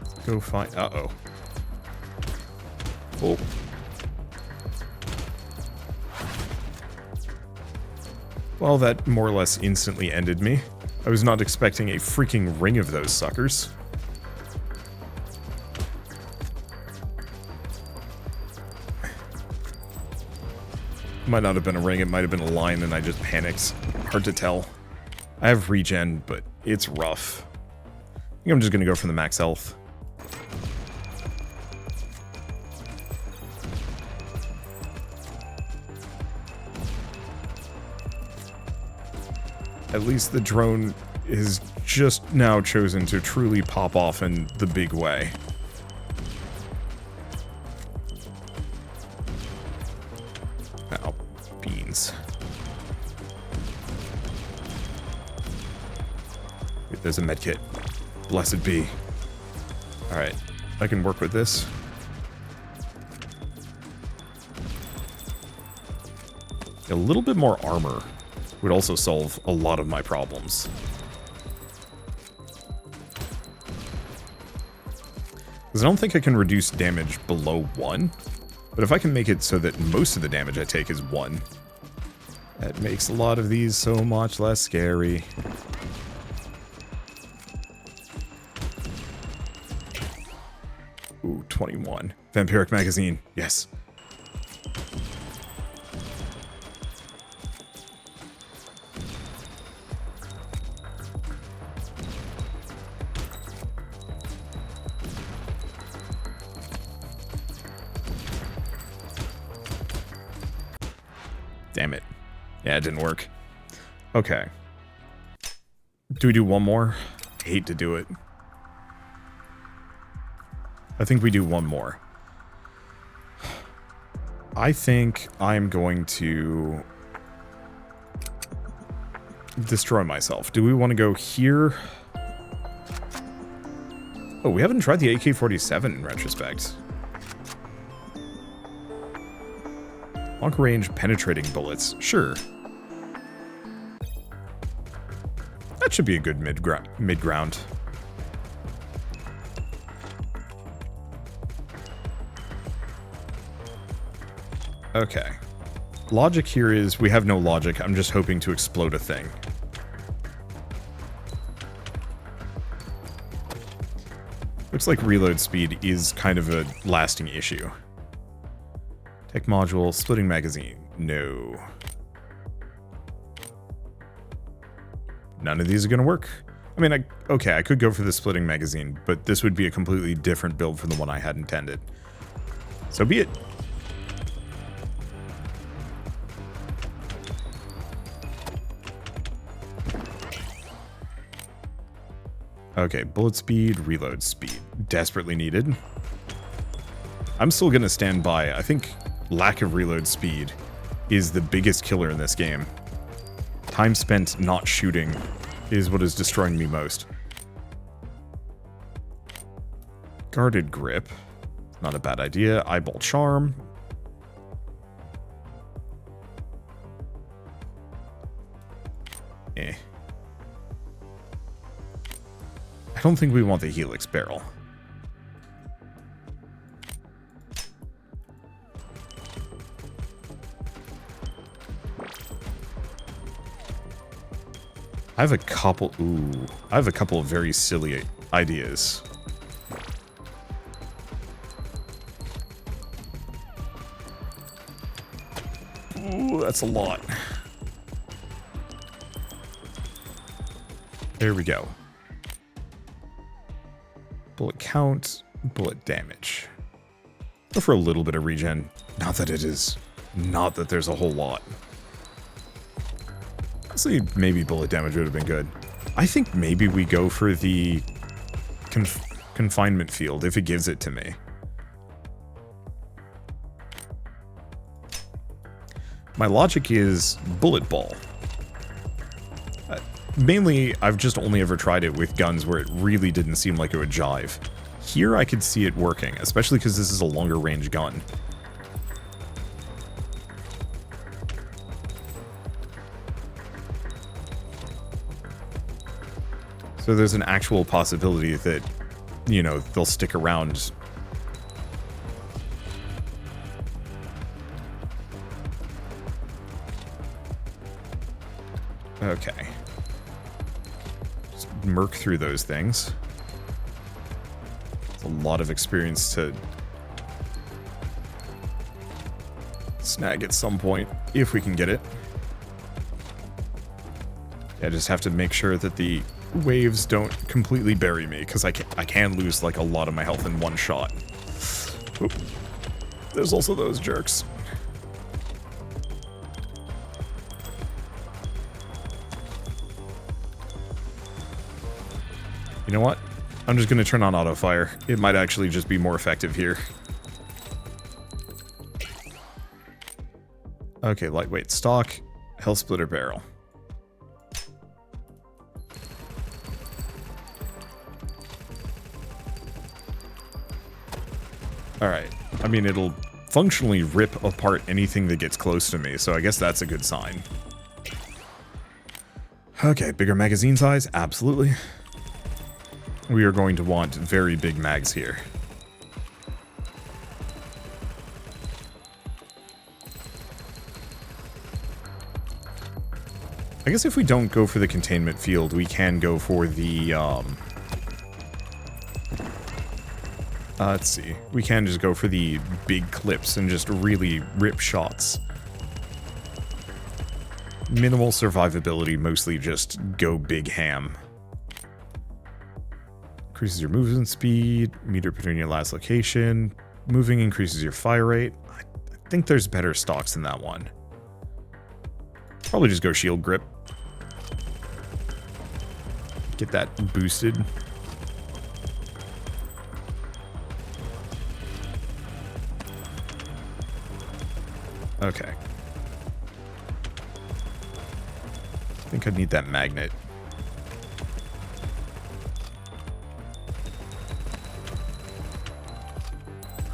A: Let's go find... Uh-oh. Oh. Well, that more or less instantly ended me. I was not expecting a freaking ring of those suckers. Might not have been a ring, it might have been a line and I just panicked. Hard to tell. I have regen, but it's rough. I think I'm just gonna go for the max health. At least the drone is just now chosen to truly pop off in the big way. Ow, beans. Wait, there's a medkit. Blessed be. Alright, I can work with this. A little bit more armor would also solve a lot of my problems. Because I don't think I can reduce damage below 1, but if I can make it so that most of the damage I take is 1, that makes a lot of these so much less scary. Ooh, 21. Vampiric magazine, yes. Damn it. Yeah, it didn't work. Okay. Do we do one more? I hate to do it. I think we do one more. I think I'm going to destroy myself. Do we want to go here? Oh, we haven't tried the AK-47 in retrospect. Long-range penetrating bullets. Sure. That should be a good mid-ground. Okay. Logic here is we have no logic. I'm just hoping to explode a thing. Looks like reload speed is kind of a lasting issue. Tech module, splitting magazine. No. None of these are going to work. I mean, okay, I could go for the splitting magazine, but this would be a completely different build from the one I had intended. So be it. Okay, bullet speed, reload speed. Desperately needed. I'm still going to stand by. I think lack of reload speed is the biggest killer in this game. Time spent not shooting is what is destroying me most. Guarded grip. Not a bad idea. Eyeball charm. Eh. I don't think we want the helix barrel. I have a couple... Ooh. I have a couple of very silly ideas. Ooh, that's a lot. There we go. Bullet count, bullet damage. Go for a little bit of regen. Not that it is... Not that there's a whole lot. Honestly, maybe bullet damage would have been good. I think maybe we go for the confinement field if it gives it to me. My logic is bullet ball. Mainly, I've just only ever tried it with guns where it really didn't seem like it would jive. Here, I could see it working, especially because this is a longer range gun. So there's an actual possibility that, you know, they'll stick around. Okay. Just murk through those things. It's a lot of experience to snag at some point, if we can get it. Yeah, I just have to make sure that the waves don't completely bury me, because I can lose like a lot of my health in one shot. Oop. There's also those jerks. You know what? I'm just going to turn on auto fire. It might actually just be more effective here. Okay, lightweight stock, health splitter barrel. Alright, I mean, it'll functionally rip apart anything that gets close to me, so I guess that's a good sign. Okay, bigger magazine size? Absolutely. We are going to want very big mags here. I guess if we don't go for the containment field, we can go for the, let's see. We can just go for the big clips and just really rip shots. Minimal survivability, mostly just go big ham. Increases your movement speed, meter between your last location. Moving increases your fire rate. I think there's better stocks than that one. Probably just go shield grip. Get that boosted. Okay. I think I need that magnet.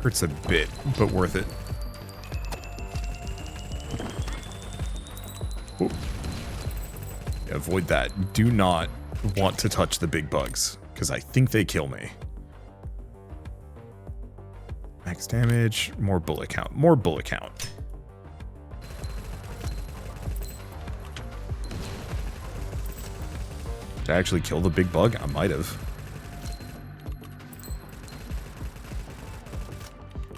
A: Hurts a bit, but worth it. Ooh. Yeah, avoid that. Do not want to touch the big bugs, because I think they kill me. Max damage, more bullet count, more bullet count. Did I actually kill the big bug? I might have.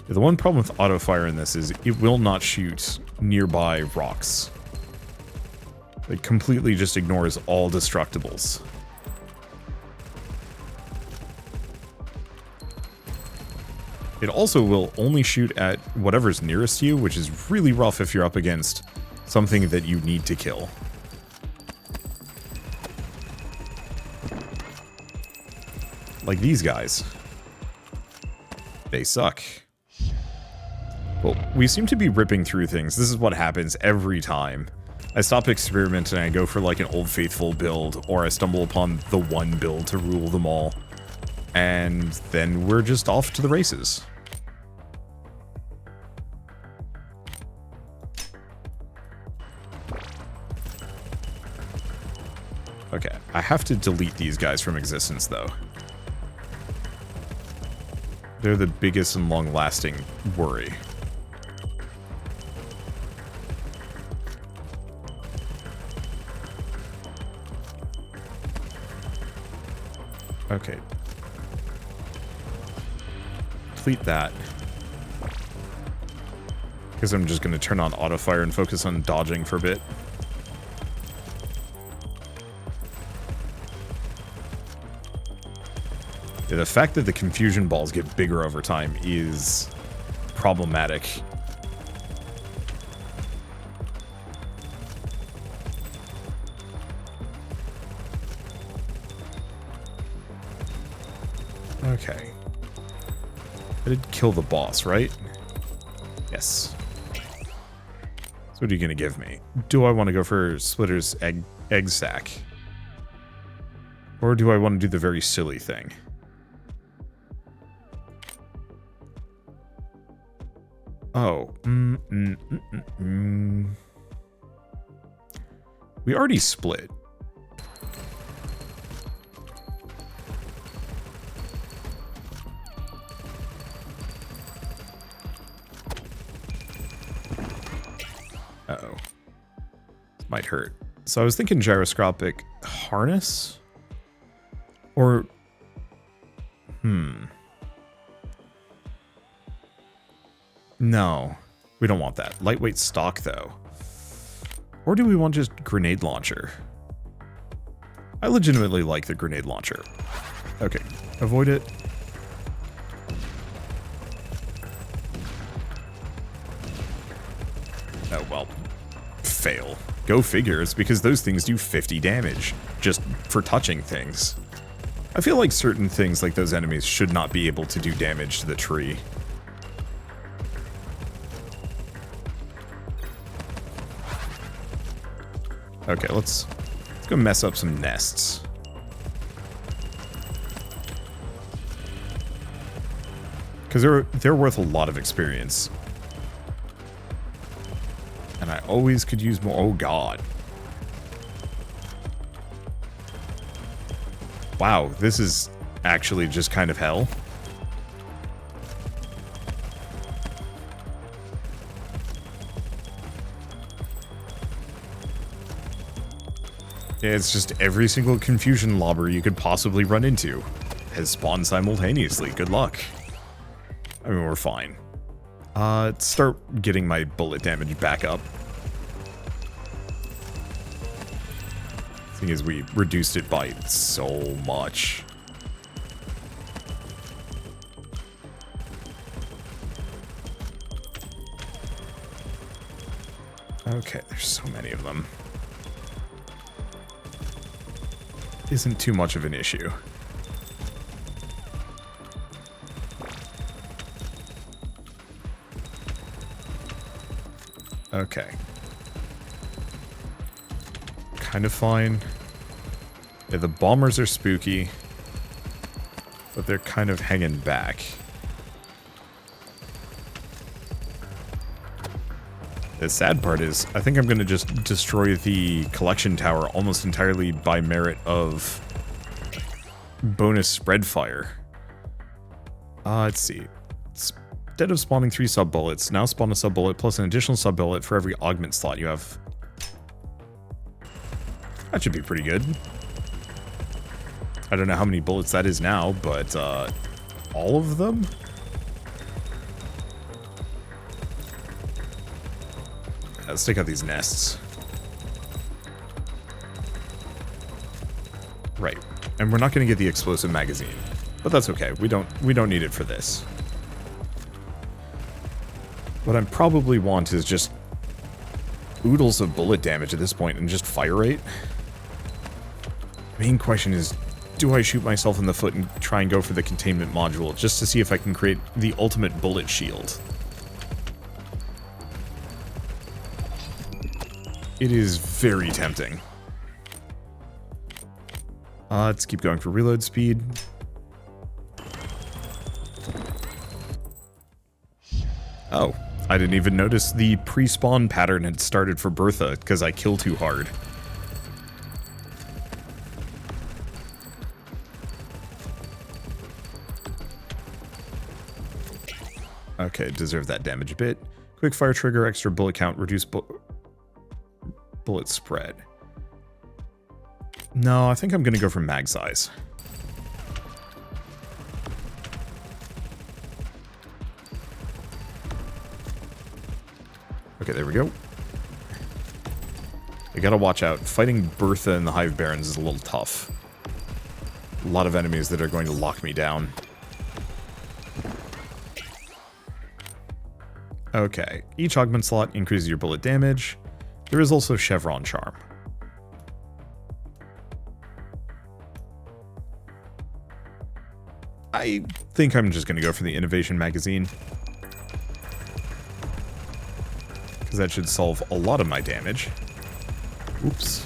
A: The one problem with auto fire in this is it will not shoot nearby rocks. It completely just ignores all destructibles. It also will only shoot at whatever's nearest to you, which is really rough if you're up against something that you need to kill. Like these guys. They suck. Well, we seem to be ripping through things. This is what happens every time. I stop experimenting and I go for like an Old Faithful build, or I stumble upon the one build to rule them all. And then we're just off to the races. Okay, I have to delete these guys from existence though. They're the biggest and long-lasting worry. Okay. Complete that. Because I'm just going to turn on auto-fire and focus on dodging for a bit. Yeah, the fact that the confusion balls get bigger over time is problematic. Okay. I did kill the boss, right? Yes. So what are you going to give me? Do I want to go for Splitter's egg sack? Or do I want to do the very silly thing? Oh. We already split. Uh-oh. This might hurt. So I was thinking gyroscopic harness? Or... No, we don't want that. Lightweight stock, though. Or do we want just grenade launcher? I legitimately like the grenade launcher. Okay, avoid it. Oh, well. Fail. Go figure, it's because those things do 50 damage, just for touching things. I feel like certain things like those enemies should not be able to do damage to the tree. Okay, let's go mess up some nests. Because they're worth a lot of experience. And I always could use more. Oh god. Wow, this is actually just kind of hell. Yeah, it's just every single confusion lobber you could possibly run into has spawned simultaneously. Good luck. I mean, we're fine. Start getting my bullet damage back up. Thing is, we reduced it by so much. Okay, there's so many of them. Isn't too much of an issue. Okay. Kind of fine. Yeah, the bombers are spooky, but they're kind of hanging back. The sad part is, I think I'm going to just destroy the collection tower almost entirely by merit of bonus spread fire. Let's see. Instead of spawning 3 sub-bullets, now spawn a sub-bullet plus an additional sub-bullet for every augment slot you have. That should be pretty good. I don't know how many bullets that is now, but all of them? Let's take out these nests. Right. And we're not going to get the explosive magazine. But that's okay. We don't need it for this. What I probably want is just oodles of bullet damage at this point and just fire rate. Main question is, do I shoot myself in the foot and try and go for the containment module just to see if I can create the ultimate bullet shield? It is very tempting. Let's keep going for reload speed. Oh, I didn't even notice the pre-spawn pattern had started for Bertha because I kill too hard. Okay, deserve that damage a bit. Quick fire trigger, extra bullet count, reduce bullet spread. No, I think I'm going to go for mag size. Okay, there we go. You gotta watch out. Fighting Bertha and the Hive Barons is a little tough. A lot of enemies that are going to lock me down. Okay, each augment slot increases your bullet damage. There is also Chevron Charm. I think I'm just going to go for the Innovation Magazine. Because that should solve a lot of my damage. Oops.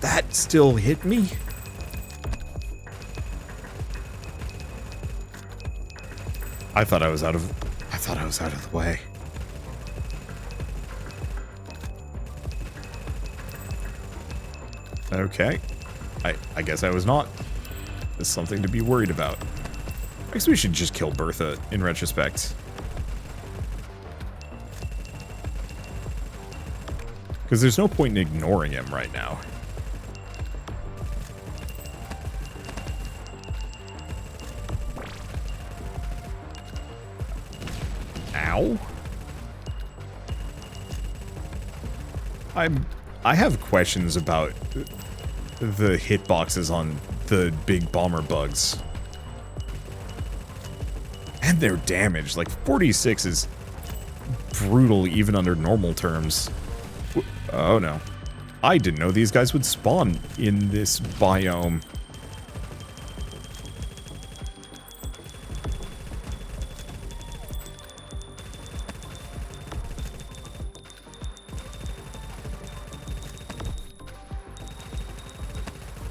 A: That still hit me? I thought I was out of the way. Okay. I guess I was not. There's something to be worried about. I guess we should just kill Bertha, in retrospect. Because there's no point in ignoring him right now. Ow. I have questions about the hitboxes on the big bomber bugs. And their damage. Like, 46 is brutal even under normal terms. Oh no. I didn't know these guys would spawn in this biome.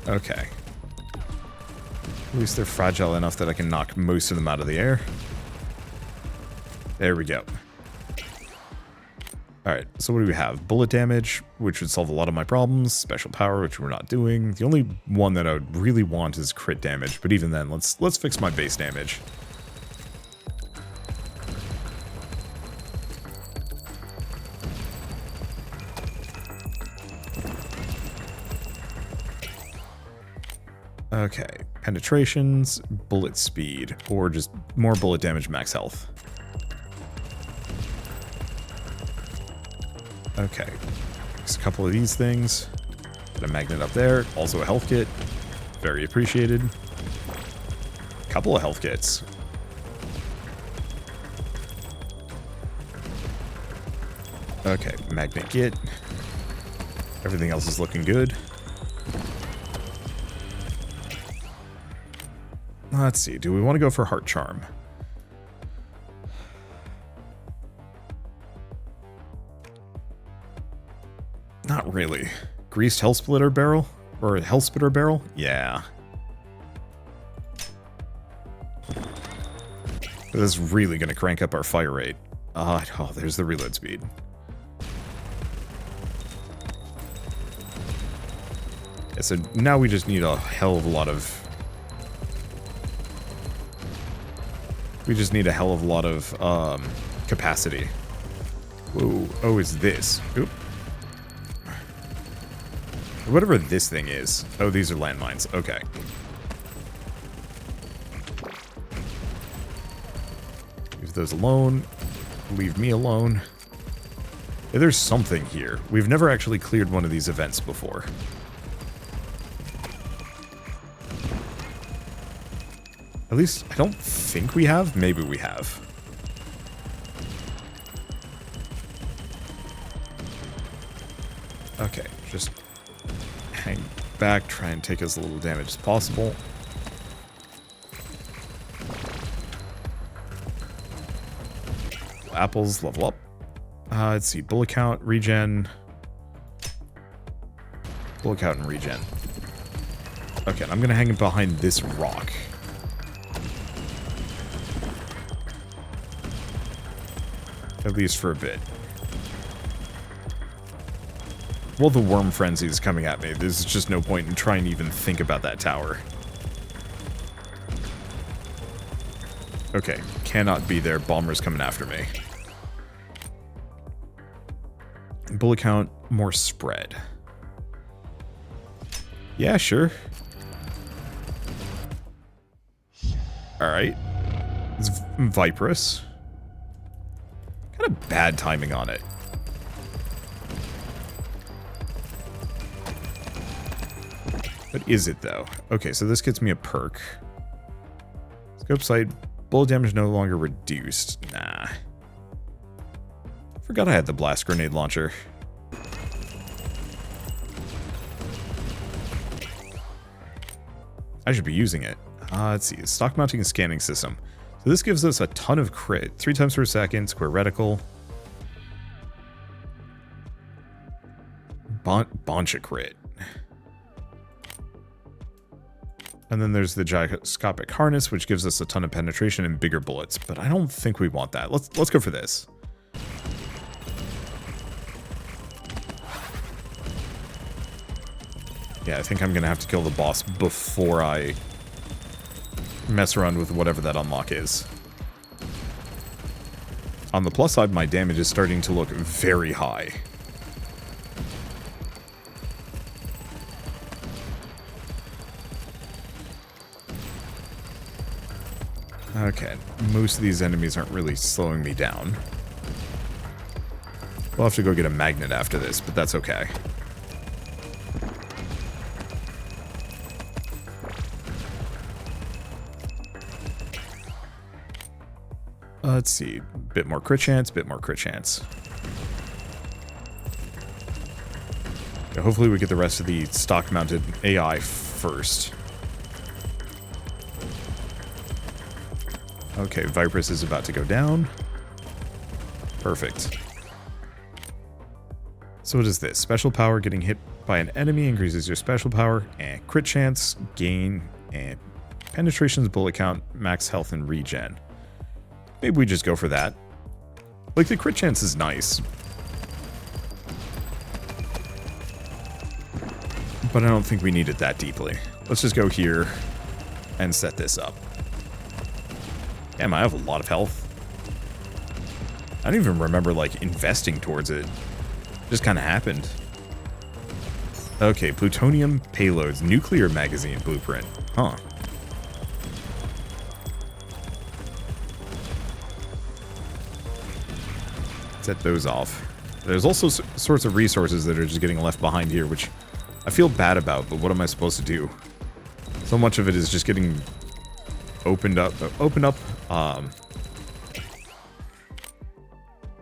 A: Okay. At least they're fragile enough that I can knock most of them out of the air. There we go. Alright, so what do we have? Bullet damage, which would solve a lot of my problems. Special power, which we're not doing. The only one that I would really want is crit damage, but even then, let's fix my base damage. Okay, penetrations, bullet speed, or just more bullet damage, max health. Okay, just a couple of these things. Got a magnet up there, also a health kit. Very appreciated. Couple of health kits. Okay, magnet kit. Everything else is looking good. Let's see, do we want to go for Heart Charm? Not really. Greased Hell Splitter Barrel? Or Hell Spitter Barrel? Yeah. This is really going to crank up our fire rate. Oh, there's the reload speed. Yeah, so now we just need a hell of a lot of... We just need a hell of a lot of capacity. Whoa. Oh, is this? Oop. Whatever this thing is. Oh, these are landmines. Okay. Leave those alone. Leave me alone. Yeah, there's something here. We've never actually cleared one of these events before. At least, I don't think we have. Maybe we have. Okay, just hang back, try and take as little damage as possible. Apples, level up. Let's see, bullet count, regen. Bullet count and regen. Okay, and I'm gonna hang it behind this rock. At least for a bit. Well, the worm frenzy is coming at me. There's just no point in trying to even think about that tower. Okay, cannot be there. Bomber's coming after me. Bullet count, more spread. Yeah, sure. Alright. It's Viperous. Kind of bad timing on it. What is it, though? Okay, so this gets me a perk. Scope sight, bullet damage no longer reduced. Nah. Forgot I had the blast grenade launcher. I should be using it. Let's see, stock mounting and scanning system. So this gives us a ton of crit. 3 times per second, square reticle. Bunch of crit. And then there's the gyroscopic harness, which gives us a ton of penetration and bigger bullets. But I don't think we want that. Let's go for this. Yeah, I think I'm gonna have to kill the boss before I mess around with whatever that unlock is. On the plus side, my damage is starting to look very high. Okay, most of these enemies aren't really slowing me down. We'll have to go get a magnet after this, but that's okay. Let's see, bit more crit chance, bit more crit chance. Okay, hopefully we get the rest of the stock mounted AI first. Okay, Viperous is about to go down. Perfect. So what is this? Special power, getting hit by an enemy increases your special power, and crit chance, gain, and penetrations, bullet count, max health, and regen. Maybe we just go for that. Like, the crit chance is nice. But I don't think we need it that deeply. Let's just go here and set this up. Damn, I have a lot of health. I don't even remember, like, investing towards it. Just kind of happened. Okay, plutonium payloads, nuclear magazine blueprint. Huh. Set those off. There's also sorts of resources that are just getting left behind here, which I feel bad about, but what am I supposed to do? So much of it is just getting opened up.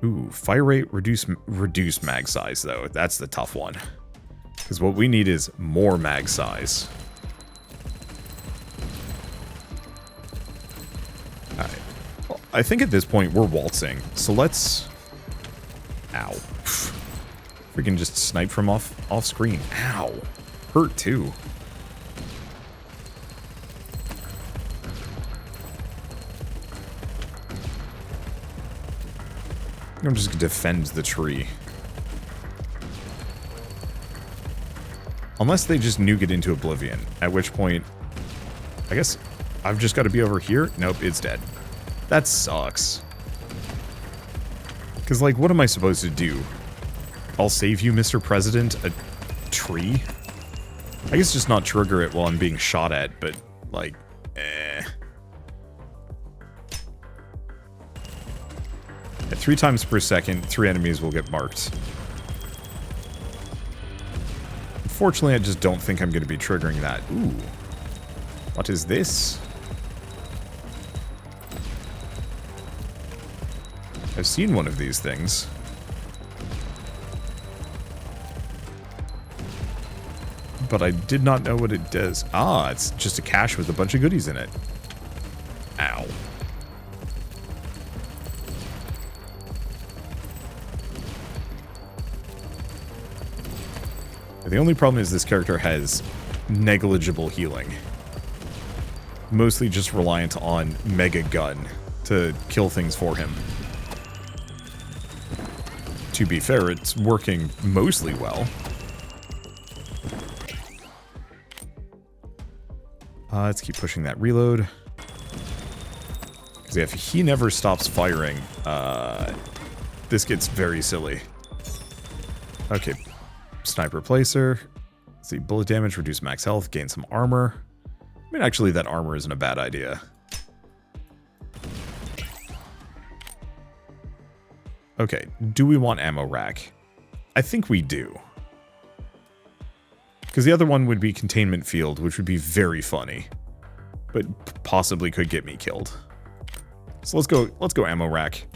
A: Ooh, fire rate, reduce mag size, though. That's the tough one. Because what we need is more mag size. Alright. Well, I think at this point we're waltzing. So let's... Ow. Freaking just snipe from off screen. Ow. Hurt, too. I'm just gonna defend the tree. Unless they just nuke it into oblivion, at which point, I guess I've just got to be over here. Nope, it's dead. That sucks. Because, like, what am I supposed to do? I'll save you, Mr. President? A tree? I guess just not trigger it while I'm being shot at, but, like, At 3 times per second, 3 enemies will get marked. Unfortunately, I just don't think I'm going to be triggering that. Ooh. What is this? I've seen one of these things. but I did not know what it does. Ah, it's just a cache with a bunch of goodies in it. Ow. The only problem is this character has negligible healing. Mostly just reliant on Mega Gun to kill things for him. To be fair, it's working mostly well. Let's keep pushing that reload. Because if he never stops firing, this gets very silly. Okay, sniper placer. Let's see, bullet damage, reduce max health, gain some armor. I mean, actually, that armor isn't a bad idea. Okay, do we want ammo rack? I think we do. Because the other one would be containment field, which would be very funny. But possibly could get me killed. So let's go ammo rack.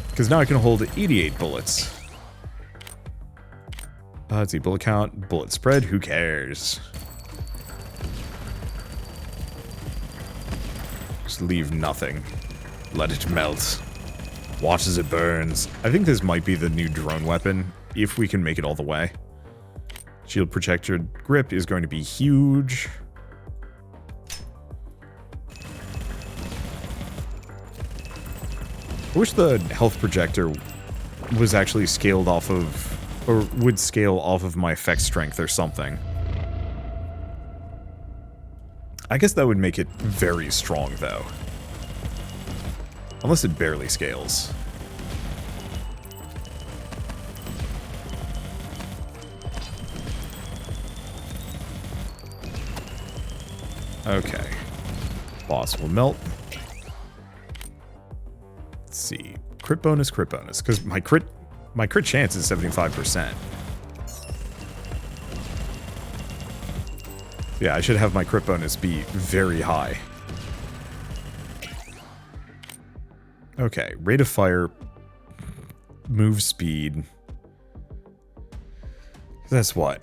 A: Because now I can hold 88 bullets. Let's see, bullet count, bullet spread, who cares? Just leave nothing. Let it melt. Watch as it burns. I think this might be the new drone weapon, if we can make it all the way. Shield protector grip is going to be huge. I wish the health projector was actually scaled off of, or would scale off of my effect strength or something. I guess that would make it very strong, though. Unless it barely scales. Okay. Boss will melt. Let's see. Crit bonus, because my crit chance is 75%. Yeah, I should have my crit bonus be very high. Okay, rate of fire, move speed. That's what?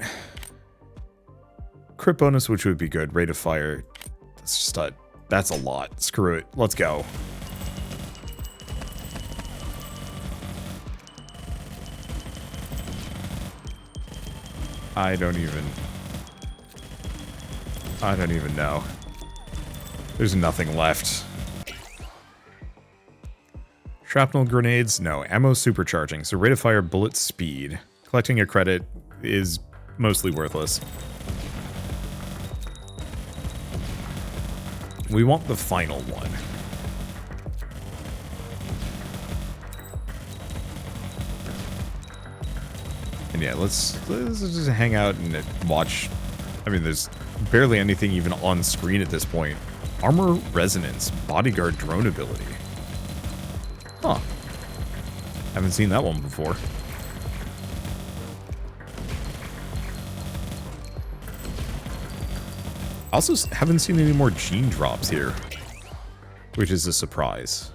A: Crit bonus, which would be good. Rate of fire, that's a lot. Screw it. Let's go. I don't even know. There's nothing left. Shrapnel grenades? No. Ammo supercharging. So rate of fire, bullet speed. Collecting a credit is mostly worthless. We want the final one. And yeah, let's just hang out and watch. I mean, there's barely anything even on screen at this point. Armor resonance, bodyguard drone ability. Huh. Haven't seen that one before. Also, haven't seen any more gene drops here, which is a surprise.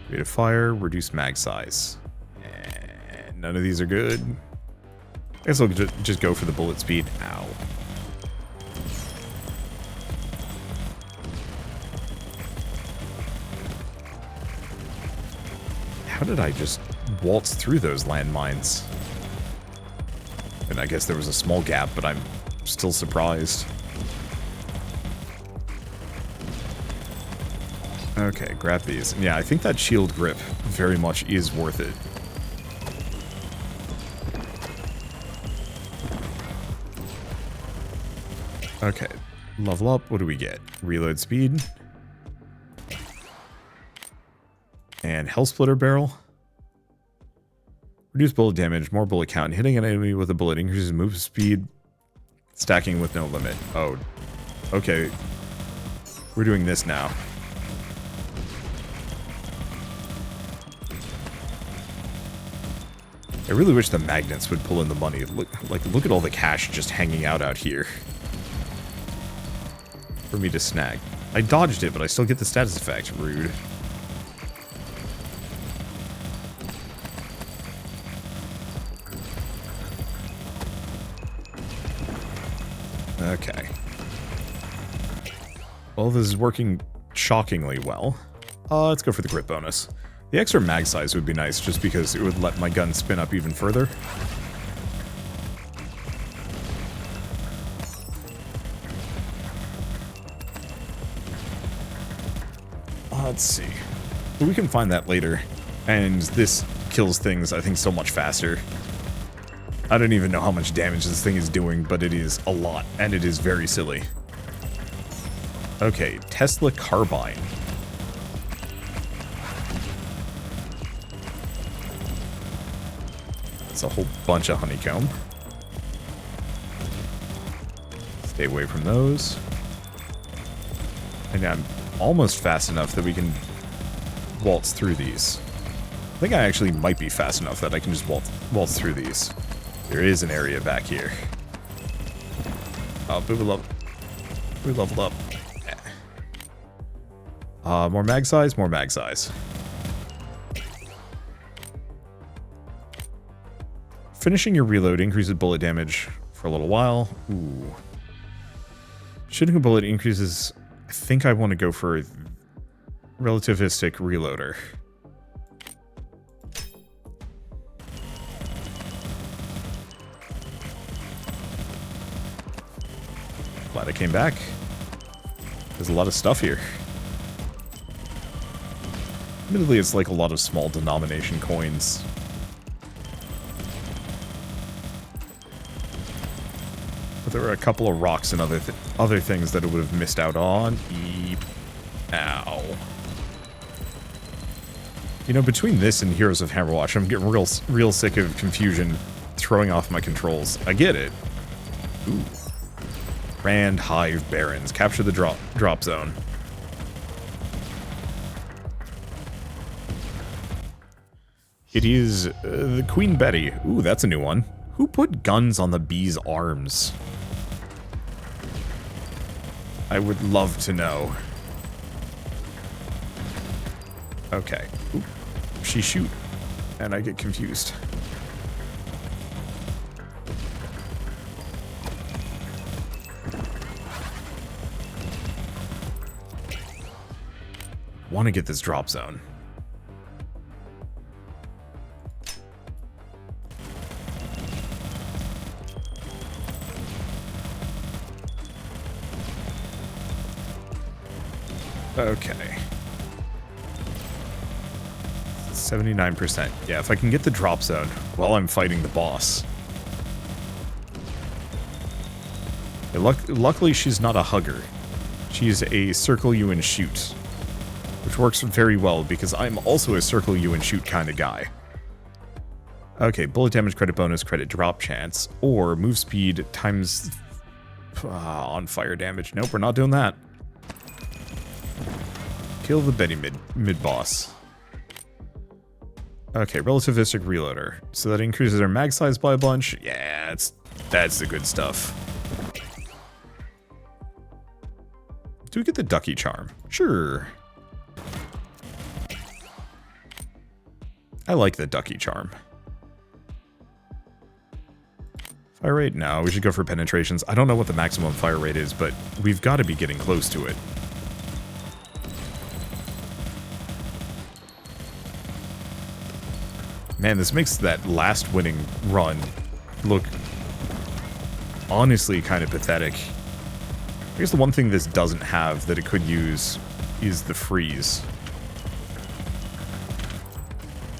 A: Rate of fire, reduce mag size. And none of these are good. I guess I'll just go for the bullet speed. Ow. How did I just waltz through those landmines? And I guess there was a small gap, but I'm still surprised. Okay, grab these. Yeah, I think that shield grip very much is worth it. Okay, level up. What do we get? Reload speed. And Hell Splitter Barrel. Reduce bullet damage, more bullet count. Hitting an enemy with a bullet increases move speed. Stacking with no limit. Oh, okay. We're doing this now. I really wish the magnets would pull in the money. Look at all the cash just hanging out here. For me to snag. I dodged it, but I still get the status effect. Rude. Okay. Well, this is working shockingly well. Let's go for the grip bonus. The extra mag size would be nice, just because it would let my gun spin up even further. Let's see. We can find that later. And this kills things, I think, so much faster. I don't even know how much damage this thing is doing, but it is a lot, and it is very silly. Okay, Tesla Carbine. That's a whole bunch of honeycomb. Stay away from those. And I'm almost fast enough that we can waltz through these. I think I actually might be fast enough that I can just waltz through these. There is an area back here. Oh, we leveled up. More mag size, more mag size. Finishing your reload increases bullet damage for a little while. Ooh. Shooting a bullet increases... I think I want to go for relativistic reloader. Glad I came back. There's a lot of stuff here. Admittedly, it's like a lot of small denomination coins. But there were a couple of rocks and other things that it would have missed out on. Eep. Ow. You know, between this and Heroes of Hammerwatch, I'm getting real sick of confusion throwing off my controls. I get it. Ooh. Grand Hive Barons. Capture the drop zone. It is the Queen Betty. Ooh, that's a new one. Who put guns on the bee's arms? I would love to know. Okay. Ooh. She shoot. And I get confused. Want to get this drop zone. Okay. 79%. Yeah, if I can get the drop zone while I'm fighting the boss. Yeah, luckily, she's not a hugger. She's a circle you and shoot. Which works very well because I'm also a circle you and shoot kind of guy. Okay, bullet damage, credit bonus, credit drop chance, or move speed times on fire damage. Nope, we're not doing that. Kill the Betty mid-boss. Okay, relativistic reloader. So that increases our mag size by a bunch. Yeah, that's the good stuff. Do we get the Ducky Charm? Sure. I like the Ducky Charm. Fire rate? No, we should go for penetrations. I don't know what the maximum fire rate is, but we've got to be getting close to it. Man, this makes that last winning run look honestly kind of pathetic. I guess the one thing this doesn't have that it could use is the freeze.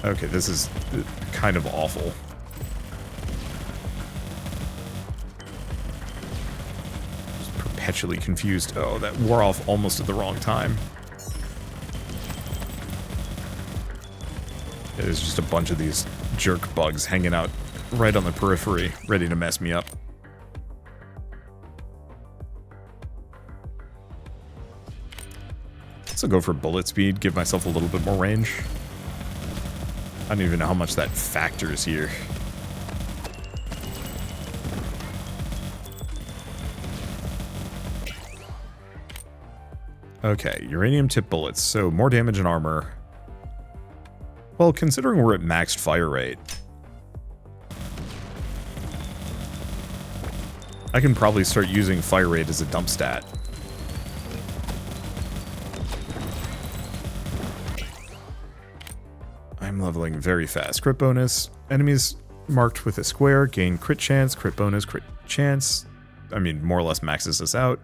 A: Okay, this is kind of awful. Just perpetually confused. Oh, that wore off almost at the wrong time. There's just a bunch of these jerk bugs hanging out right on the periphery, ready to mess me up. So go for bullet speed, give myself a little bit more range. I don't even know how much that factors here. Okay, uranium tip bullets, so more damage and armor. Well, considering we're at maxed fire rate, I can probably start using fire rate as a dump stat. I'm leveling very fast. Crit bonus. Enemies marked with a square gain crit chance, crit bonus, crit chance. I mean, more or less maxes us out.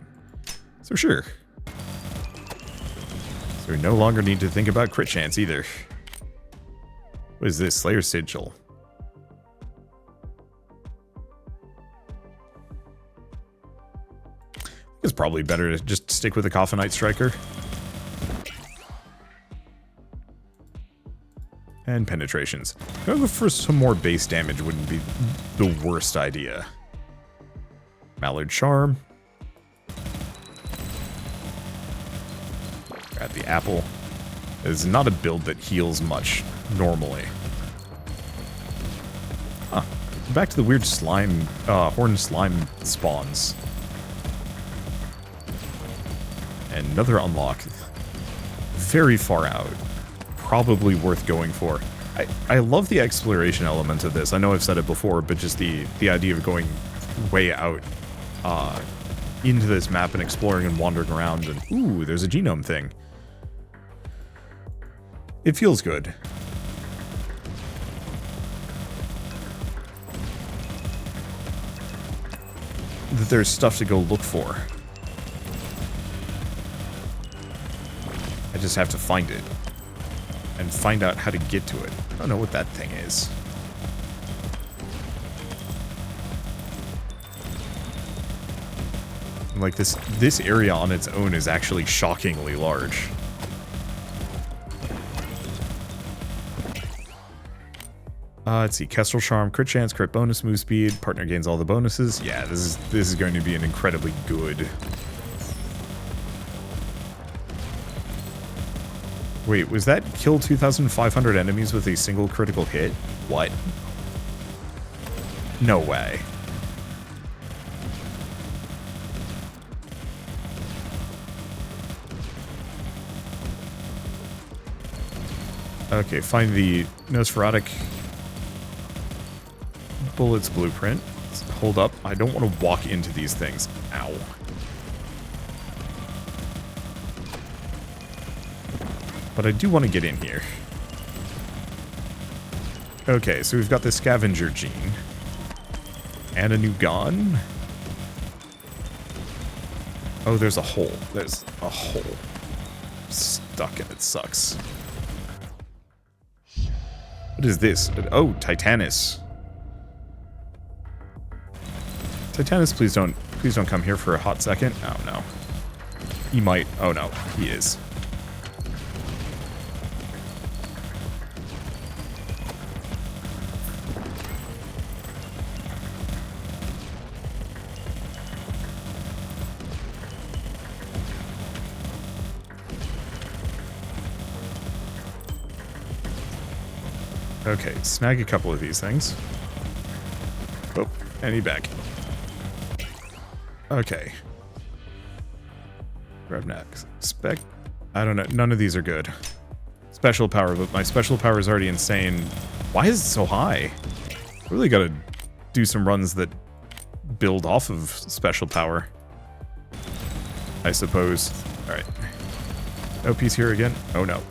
A: So sure. So we no longer need to think about crit chance either. What is this? Slayer Sigil. It's probably better to just stick with the Coffinite Striker. And penetrations. Going for some more base damage wouldn't be the worst idea. Mallard Charm. Grab the apple. It's not a build that heals much normally. Huh. Back to the weird slime, horned slime spawns. And another unlock. Very far out. Probably worth going for. I love the exploration element of this. I know I've said it before, but just the idea of going way out into this map and exploring and wandering around. And ooh, there's a genome thing. It feels good. That there's stuff to go look for. I just have to find it. And find out how to get to it. I don't know what that thing is. Like this area on its own is actually shockingly large. Let's see, Kestrel Charm, crit chance, crit bonus, move speed, partner gains all the bonuses. Yeah, this is going to be an incredibly good. Wait, was that kill 2,500 enemies with a single critical hit? What? No way. Okay, find the Nosferatu bullets blueprint. Hold up. I don't want to walk into these things. Ow. But I do want to get in here. Okay, so we've got the scavenger gene. And a new gun. Oh, there's a hole. There's a hole. Stuck and it sucks. What is this? Oh, Titanus. Titanus, please don't come here for a hot second. Oh no. He might. Oh no, he is. Okay, snag a couple of these things. Oh, and he back. Okay. Grab next. Spec. I don't know. None of these are good. Special power, but my special power is already insane. Why is it so high? I really gotta do some runs that build off of special power. I suppose. Alright. Oh, he's here again? Oh no.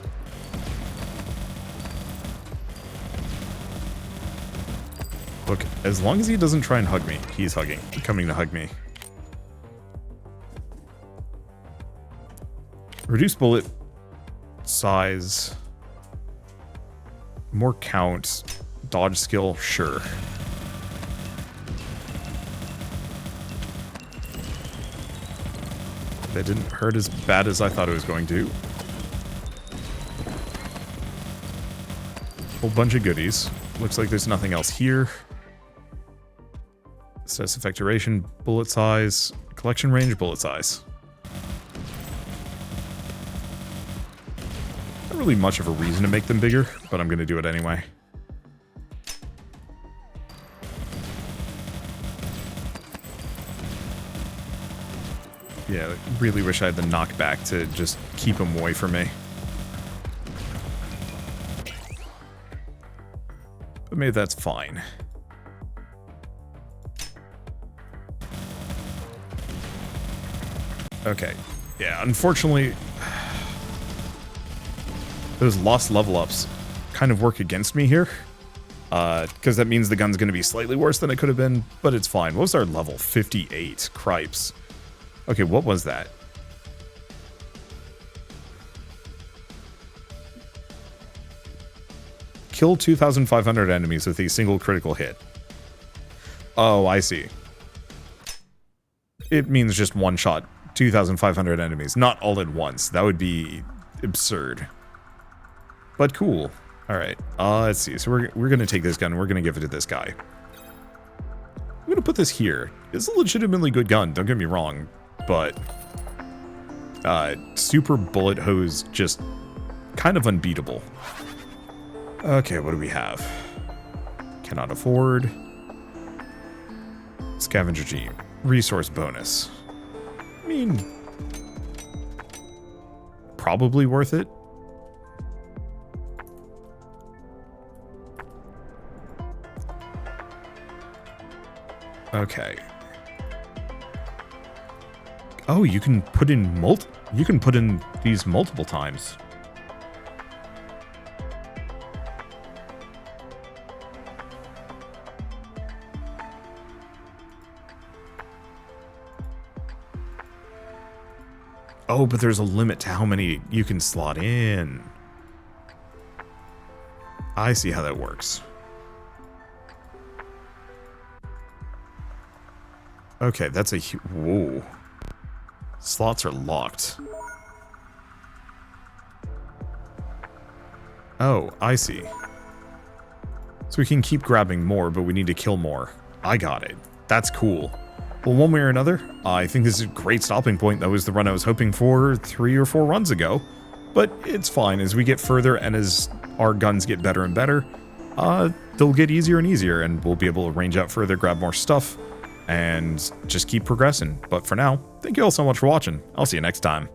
A: Look, as long as he doesn't try and hug me, he's coming to hug me. Reduce bullet size. More count. Dodge skill, sure. That didn't hurt as bad as I thought it was going to. Whole bunch of goodies. Looks like there's nothing else here. Status effect duration, bullet size, collection range, bullet size. Not really much of a reason to make them bigger, but I'm going to do it anyway. Yeah, I really wish I had the knockback to just keep him away from me. But maybe that's fine. Okay. Yeah, unfortunately, those lost level ups kind of work against me here. Because that means the gun's going to be slightly worse than it could have been, but it's fine. What was our level? 58. Cripes. Okay, what was that? Kill 2,500 enemies with a single critical hit. Oh, I see. It means just one shot 2,500 enemies, not all at once. That would be absurd. But cool. All right, let's see. So we're going to take this gun and we're going to give it to this guy. I'm going to put this here. It's a legitimately good gun, don't get me wrong, but super bullet hose, just kind of unbeatable. Okay, what do we have? Cannot afford. Scavenger Gene. Resource bonus. I mean, probably worth it. Okay. Oh, you can put in these multiple times. Oh, but there's a limit to how many you can slot in. I see how that works. Okay, that's a... Whoa. Slots are locked. Oh, I see. So we can keep grabbing more, but we need to kill more. I got it. That's cool. Well, one way or another, I think this is a great stopping point. That was the run I was hoping for 3 or 4 runs ago. But it's fine. As we get further and as our guns get better and better, they'll get easier and easier, and we'll be able to range out further, grab more stuff, and just keep progressing. But for now, thank you all so much for watching. I'll see you next time.